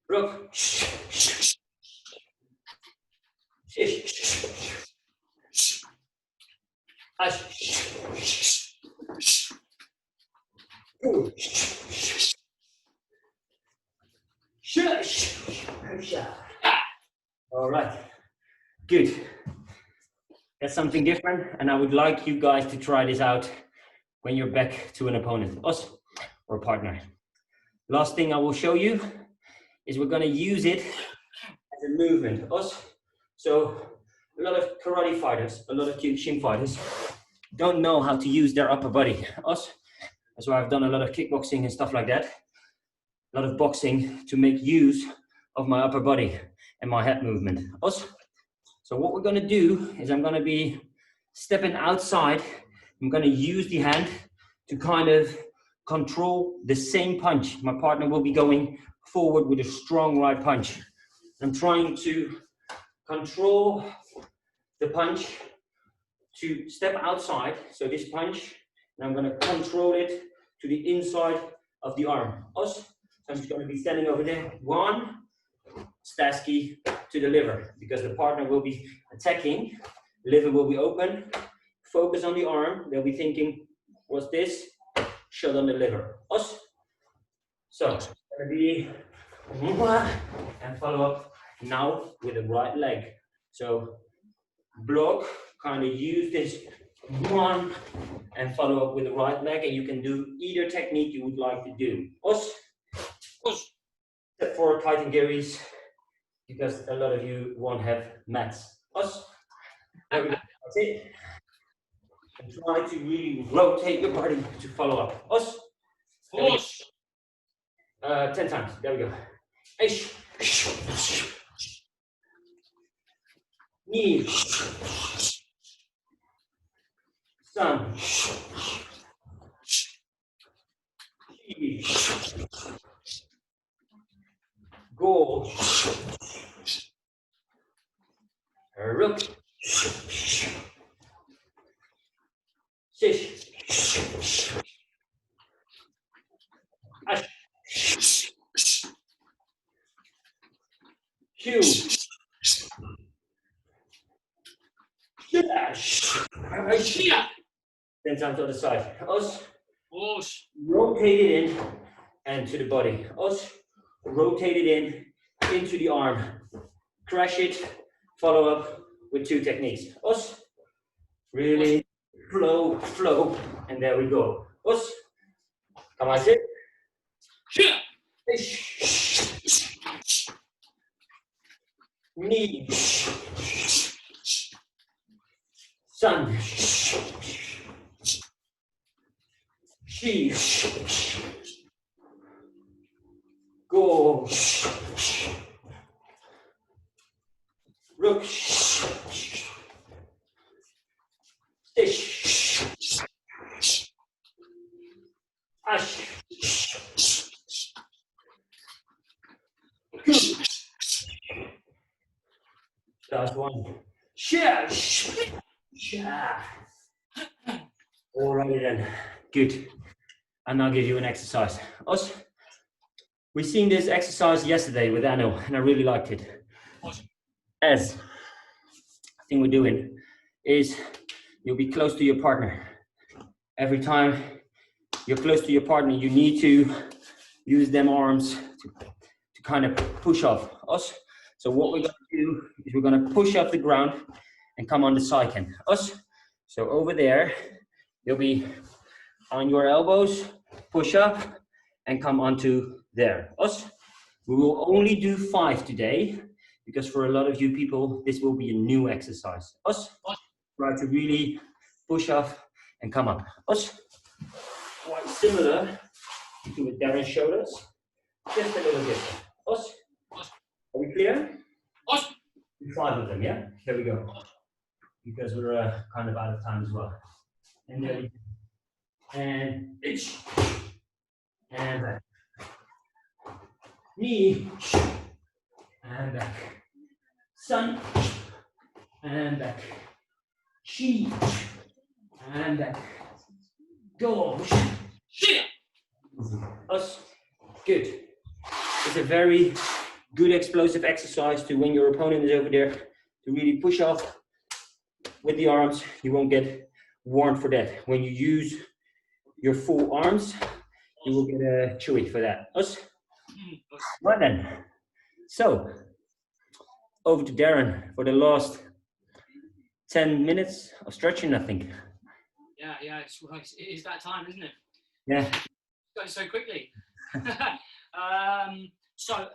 Rook. All right, good. That's something different, and I would like you guys to try this out when you're back to an opponent, us or partner. Last thing I will show you is we're going to use it as a movement, us. So a lot of karate fighters, a lot of Kyokushin fighters don't know how to use their upper body, us. That's why I've done a lot of kickboxing and stuff like that. A lot of boxing to make use of my upper body and my head movement, us. So what we're going to do is I'm going to be stepping outside. I'm going to use the hand to kind of control the same punch. My partner will be going forward with a strong right punch. I'm trying to control the punch to step outside. So this punch, and I'm going to control it to the inside of the arm. Us. So I'm just going to be standing over there. One, Stasky to the liver, because the partner will be attacking. Liver will be open. Focus on the arm. They'll be thinking, what's this? Shot on the liver. Us. So it's going to be and follow up now with the right leg. So block, kind of use this one and follow up with the right leg, and you can do either technique you would like to do. Us. Step forward, tighten gears, because a lot of you won't have mats. Us. There we go. That's it. And try to really rotate your body to follow up. Us. 10 times. There we go. Knee. Sun. Go. Rook. Shish. Ash. Q. Dash. 10 times to the side. Us. Rotate it in and to the body. Us. Rotate it in into the arm. Crash it. Follow up with two techniques. Us. Really flow, flow, and there we go. Us. Come on, sit. Knee. Sun. She. Go. Rook. Fish. Ash. Last one. Alrighty then. Good. And I'll give you an exercise. Us. We seen this exercise yesterday with Anno, and I really liked it. As thing we're doing is you'll be close to your partner. Every time you're close to your partner, you need to use them arms to kind of push off us. So what we're going to do is we're going to push off the ground and come on the seiken. Us. So over there, you'll be on your elbows, push up, and come onto there. Us. We will only do 5 today, because for a lot of you people, this will be a new exercise. Us. Try to really push off and come up. Us. Quite similar to what Darren showed us, just a little different. Us. Are we clear? Us. 5 of them, yeah? Here we go. Because we're kind of out of time as well. And there we go. And itch. And back. Knee. And back. Sun. And back. Chi. And back. Go. Us. Good. It's a very good explosive exercise to when your opponent is over there to really push off with the arms. You won't get warned for that. When you use your full arms, you will get a chewy for that. Us. Right then. So over to Darren for the last 10 minutes of stretching, I think. Yeah, it is that time, isn't it? Yeah. Going so quickly. So,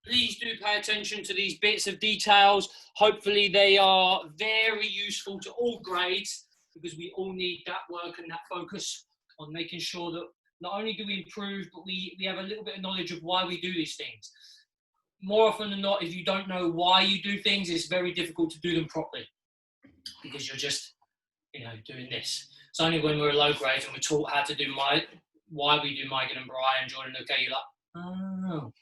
please do pay attention to these bits of details. Hopefully they are very useful to all grades, because we all need that work and that focus on making sure that not only do we improve, but we have a little bit of knowledge of why we do these things. More often than not, if you don't know why you do things, it's very difficult to do them properly, because you're just, doing this. It's only when we're low grades and we're taught how to do why we do Meiyo and Brian, Jordan, okay, you're like, oh.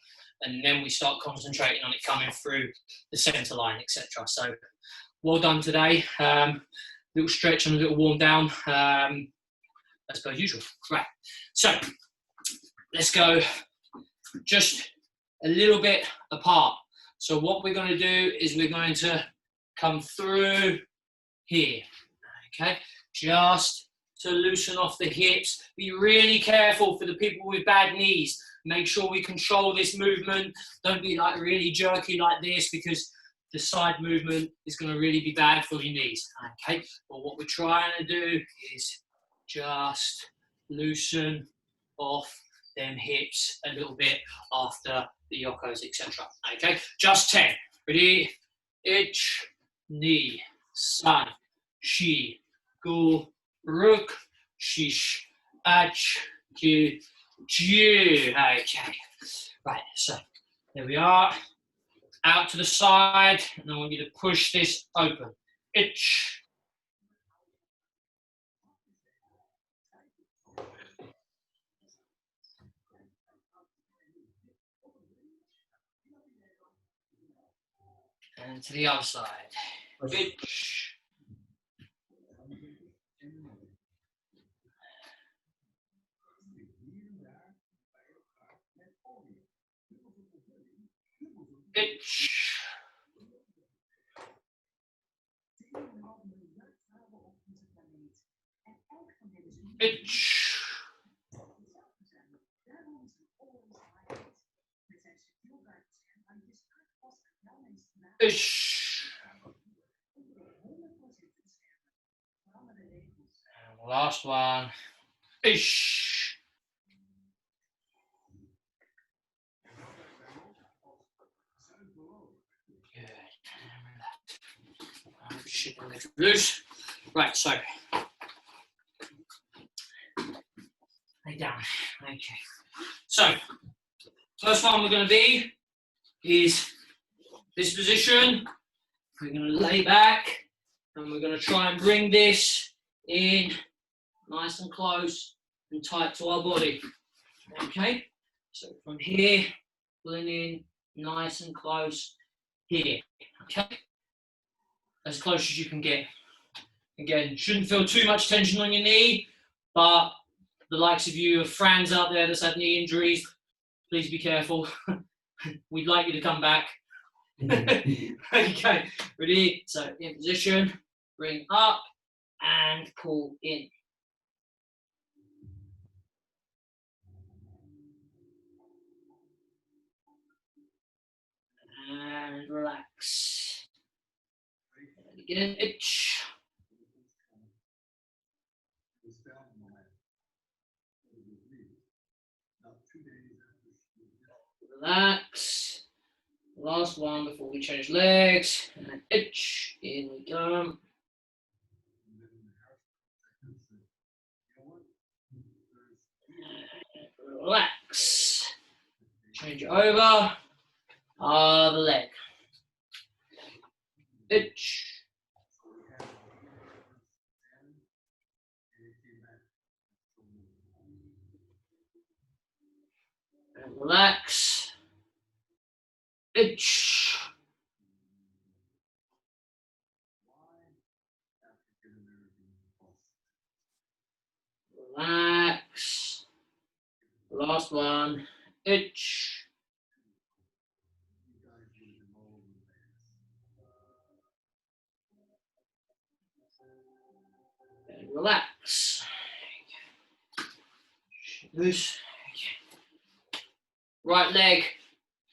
And then we start concentrating on it coming through the centre line, etc. So, well done today. Little stretch and a little warm down, as per usual. Right, so let's go just a little bit apart. So what we're going to do is we're going to come through here, okay? Just to loosen off the hips. Be really careful for the people with bad knees. Make sure we control this movement. Don't be like really jerky like this, because the side movement is going to really be bad for your knees, okay? But what we're trying to do is just loosen off them hips a little bit after the yokos, etc. Okay, just 10. Ready? Ich, ni, san, shi, gu, ruk, shish, ach, ki, ju. Okay, right, so there we are. Out to the side, and I want you to push this open. Ich. And to the other side. Itch. Itch. Itch. Ish. And last one. Ish. Good. Loose. Right, so lay down. Okay. So first one we're going to be is this position. We're going to lay back, and we're going to try and bring this in nice and close and tight to our body. Okay, so from here, pulling in nice and close here. Okay, as close as you can get. Again, shouldn't feel too much tension on your knee, but the likes of you, friends out there that's had knee injuries, please be careful. We'd like you to come back. Okay, ready? So in position, bring up and pull in. And relax. And again, itch. Relax. Last one before we change legs. And itch. In we go. And relax. Change it over. Other leg. itch. And relax. Itch. Relax. Last one. Itch. And relax. Loose. Right leg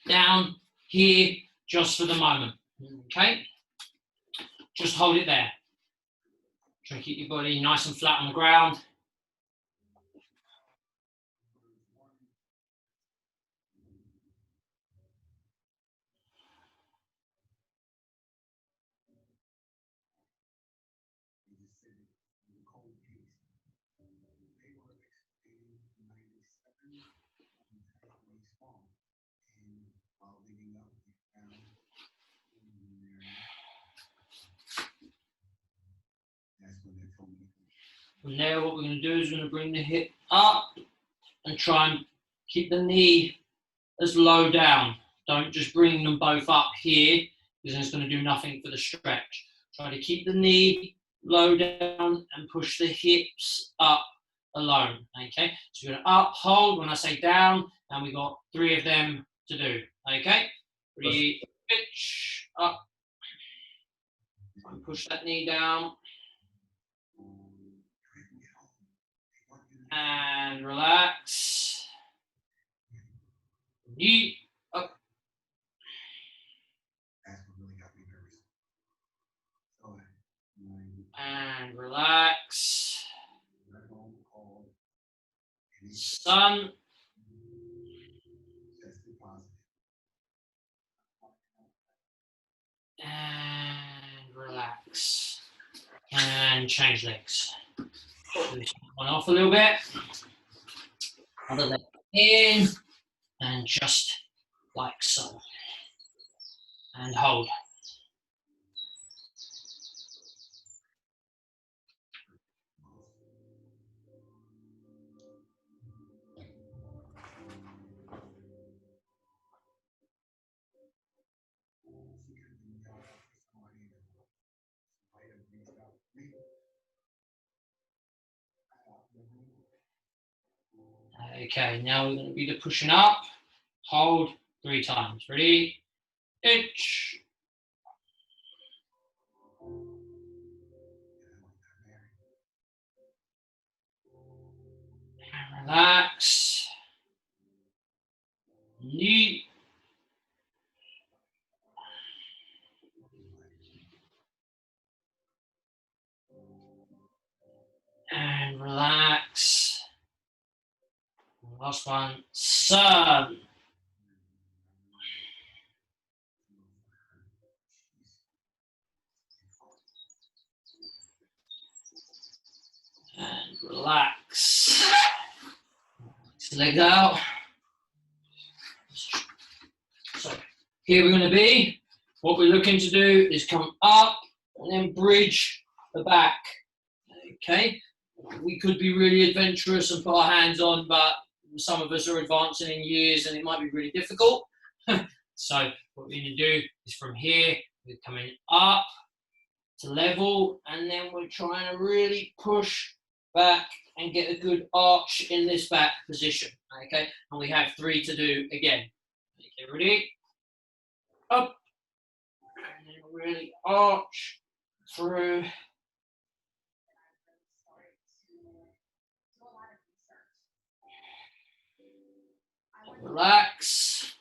down here just for the moment. Okay? Just hold it there. Try to keep your body nice and flat on the ground. From there, what we're going to do is we're going to bring the hip up and try and keep the knee as low down. Don't just bring them both up here because it's going to do nothing for the stretch. Try to keep the knee low down and push the hips up alone. Okay, so we're going to up, hold when I say down, and we got 3 of them to do. Okay, 3, pitch, up, and push that knee down. And relax. Knee up. And relax. Sun. And relax. And change legs. One off a little bit. Other leg in. And just like so. And hold. Okay, now we're going to be the pushing up. Hold 3 times. Ready? Itch. And relax. Knee. And relax. Last one. Sun. And relax. Legs out. So here we're going to be. What we're looking to do is come up and then bridge the back. Okay. We could be really adventurous and put our hands on, but some of us are advancing in years and it might be really difficult. So what we're going to do is from here, we're coming up to level, and then we're trying to really push back and get a good arch in this back position. Okay, and we have 3 to do again. Okay, ready? Up, and then really arch through. Relax.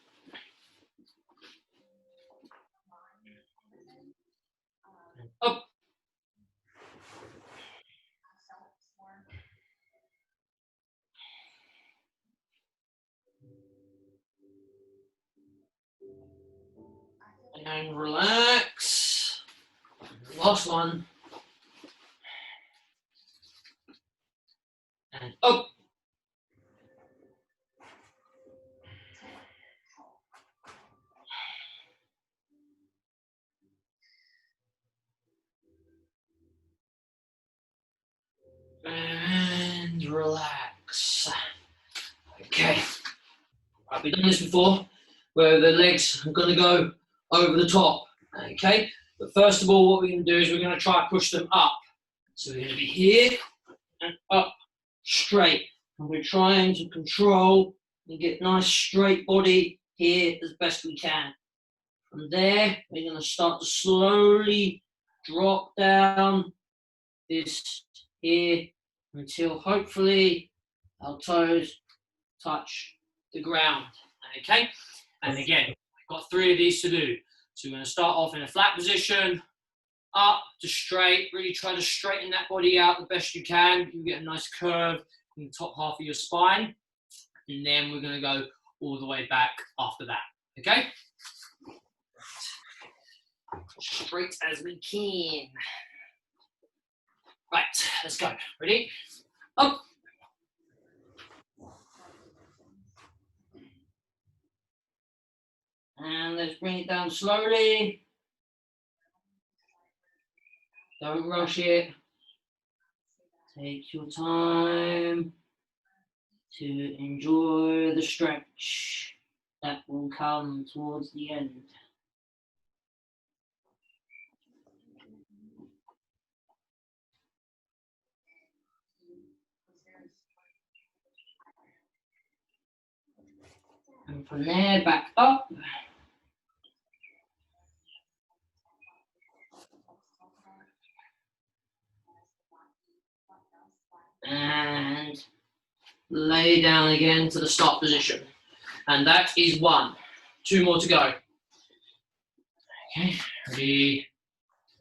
And up. And relax. Last one. And up. And relax. Okay. I've done this before, where the legs are going to go over the top. Okay. But first of all, what we're going to do is we're going to try and push them up. So we're going to be here and up, straight. And we're trying to control and get nice straight body here as best we can. From there, we're going to start to slowly drop down this here until hopefully our toes touch the ground. Okay? And again, we've got 3 of these to do. So we're going to start off in a flat position, up to straight, really try to straighten that body out the best you can. You get a nice curve in the top half of your spine. And then we're going to go all the way back after that. Okay? Straight as we can. Right, let's go. Ready? Up. And let's bring it down slowly. Don't rush it. Take your time to enjoy the stretch that will come towards the end. And from there, back up. And lay down again to the start position. And that is 1. 2 more to go. Okay, ready,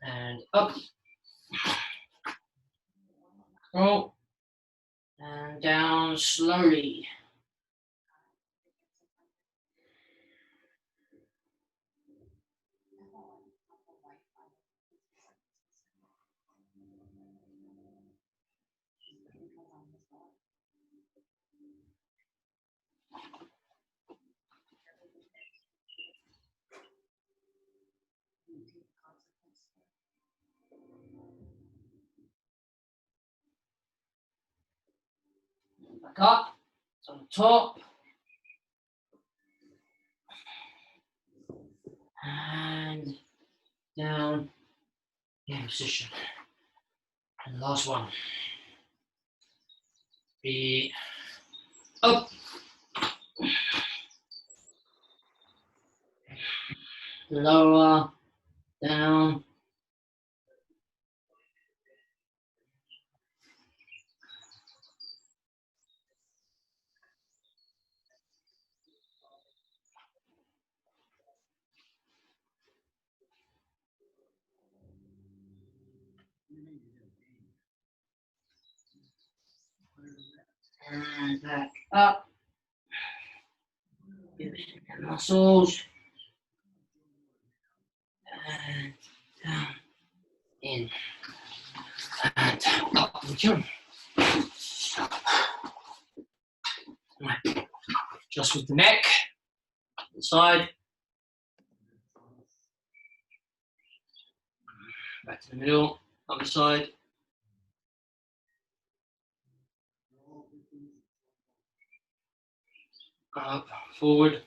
and up. Roll. And down slowly. Back up, to the top. And down in position. And last one. Be up. Lower, down. And back up. Muscles. And down, in, and up. Right. Just with the neck, the side. Back to the middle, other side. Up, forward.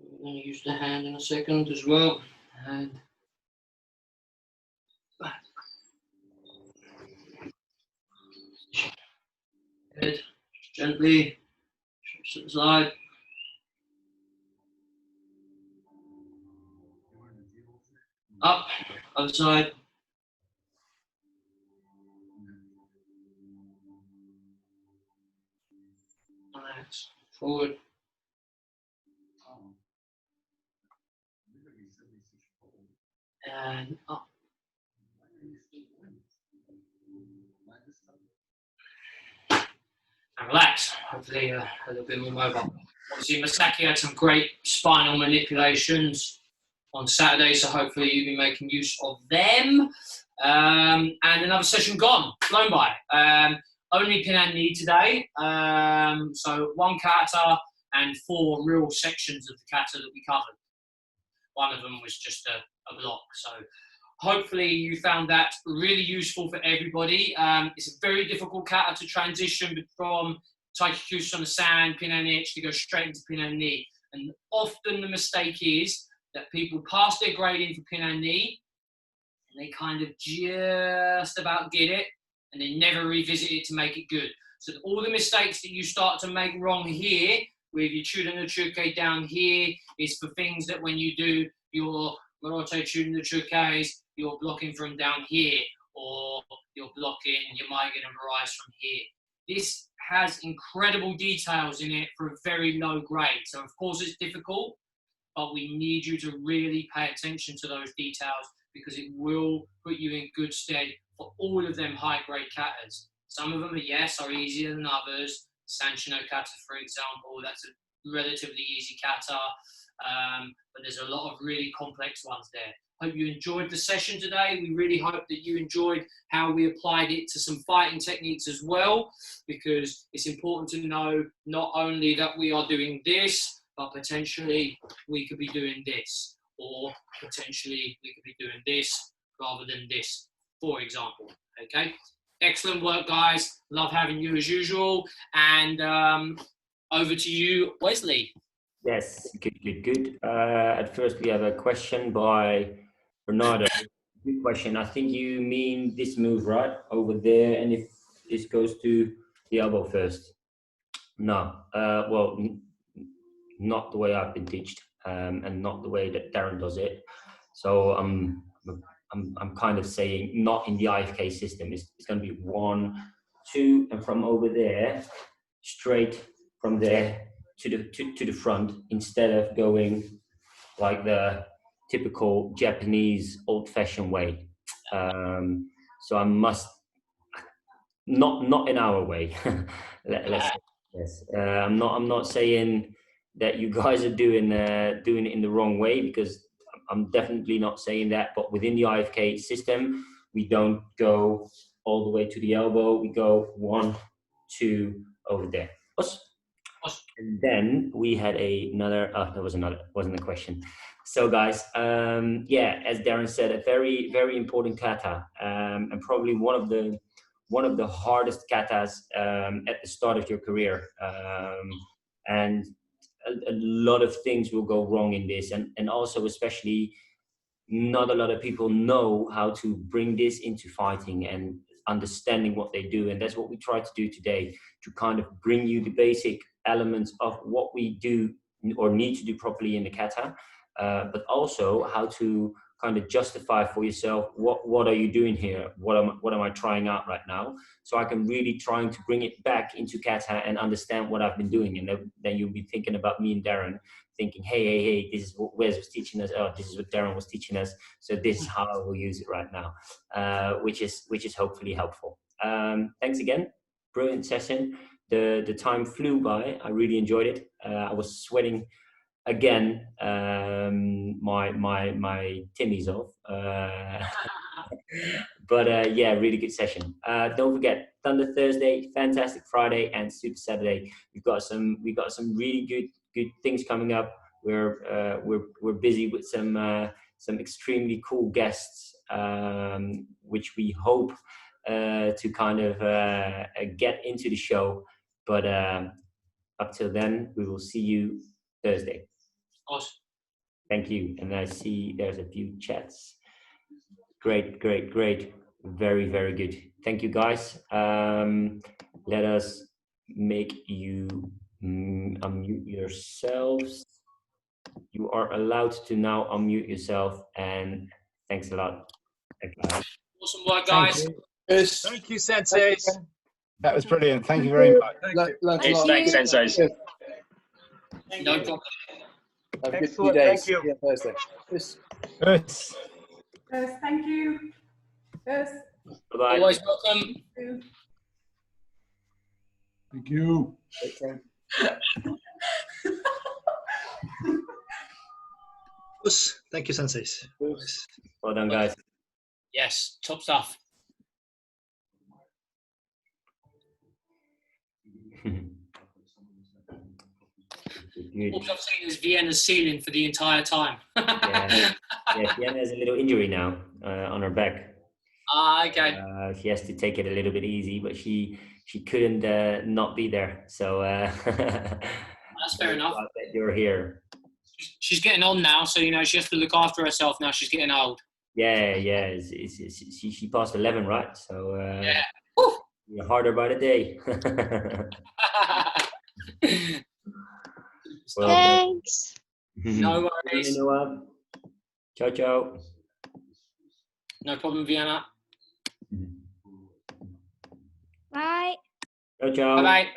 I'm going to use the hand in a second as well. And back. Head, gently, to the side. Up, other side. Relax, forward. And up. And relax, hopefully a little bit more mobile. Obviously, Masaki had some great spinal manipulations on Saturday, so hopefully you'll be making use of them. And another session gone, blown by. Only Pinan Ni today. So 1 kata and 4 real sections of the kata that we covered. One of them was just a block. So hopefully you found that really useful for everybody. It's a very difficult kata to transition from Kyokushin on the sand, Pinan Ni, to go straight into Pinan Ni. And often the mistake is that people pass their grading for Pinan Ni and they kind of just about get it and they never revisit it to make it good. So all the mistakes that you start to make wrong here, with your Chuda no Chuke down here, is for things that when you do your Marote Chuda no Chukes, you're blocking from down here, or you're blocking your Meiyo and Barais from here. This has incredible details in it for a very low grade. So of course it's difficult, but we need you to really pay attention to those details because it will put you in good stead for all of them high grade katas. Some of them are easier than others. Sanshino kata, for example, that's a relatively easy kata, but there's a lot of really complex ones there. Hope you enjoyed the session today. We really hope that you enjoyed how we applied it to some fighting techniques as well, because it's important to know not only that we are doing this, but potentially we could be doing this, or potentially we could be doing this rather than this, for example. Okay, excellent work, guys. Love having you as usual. And over to you, Wesley. Yes, good. At first, we have a question by Bernardo. Good question. I think you mean this move, right? Over there, and if this goes to the elbow first. No, well, not the way I've been taught, and not the way that Darren does it. So I'm kind of saying not in the IFK system. It's going to be 1, 2, and from over there, straight from there to the front, instead of going like the typical Japanese old-fashioned way. So I must not in our way. Let's yes. I'm not saying that you guys are doing it in the wrong way, because I'm definitely not saying that. But within the IFK system, we don't go all the way to the elbow. We go 1, 2 over there. And then we had another. That wasn't a question. So guys, yeah, as Darren said, a very, very important kata, and probably one of the hardest katas at the start of your career, and a lot of things will go wrong in this, and also especially not a lot of people know how to bring this into fighting and understanding what they do. And that's what we try to do today, to kind of bring you the basic elements of what we do or need to do properly in the kata, but also how to kind of justify for yourself what are you doing here, what am I trying out right now, so I can really trying to bring it back into kata and understand what I've been doing. And then you'll be thinking about me and Darren, thinking, hey, this is what Wes was teaching us, this is what Darren was teaching us, so this is how I will use it right now, which is hopefully helpful. Thanks again, brilliant session. The time flew by. I really enjoyed it. I was sweating again, my Timmy's off. But yeah, really good session. Don't forget, Thunder Thursday, fantastic Friday, and Super Saturday. We've got some really good things coming up. We're busy with some extremely cool guests, which we hope to kind of get into the show. But up till then, we will see you Thursday. Awesome. Thank you. And I see there's a few chats. Great. Very, very good. Thank you, guys. Let us make you unmute yourselves. You are allowed to now unmute yourself, and thanks a lot. Awesome work, guys. Thank you, Sensei. That was brilliant. Thank you very much. Thanks, Sensei. No problem. Have a good few Excellent, days. thank you. See you on Thursday. Yes. Yes, thank you. Yes. Bye-bye. Always welcome. Thank you. Take care. Thank you, Sensei. Well done, guys. Yes, top stuff. All I've seen is Vienna's ceiling for the entire time. Yeah, Vienna has a little injury now. on her back. Okay. She has to take it a little bit easy, but she couldn't not be there. So That's fair enough. glad that you're here. She's getting on now, so you know she has to look after herself now. She's getting old. Yeah. She passed 11, right? So Yeah. you're harder by the day. Well, Thanks. No worries. Ciao, ciao. No problem, Vienna. Bye. Ciao, ciao. Bye bye.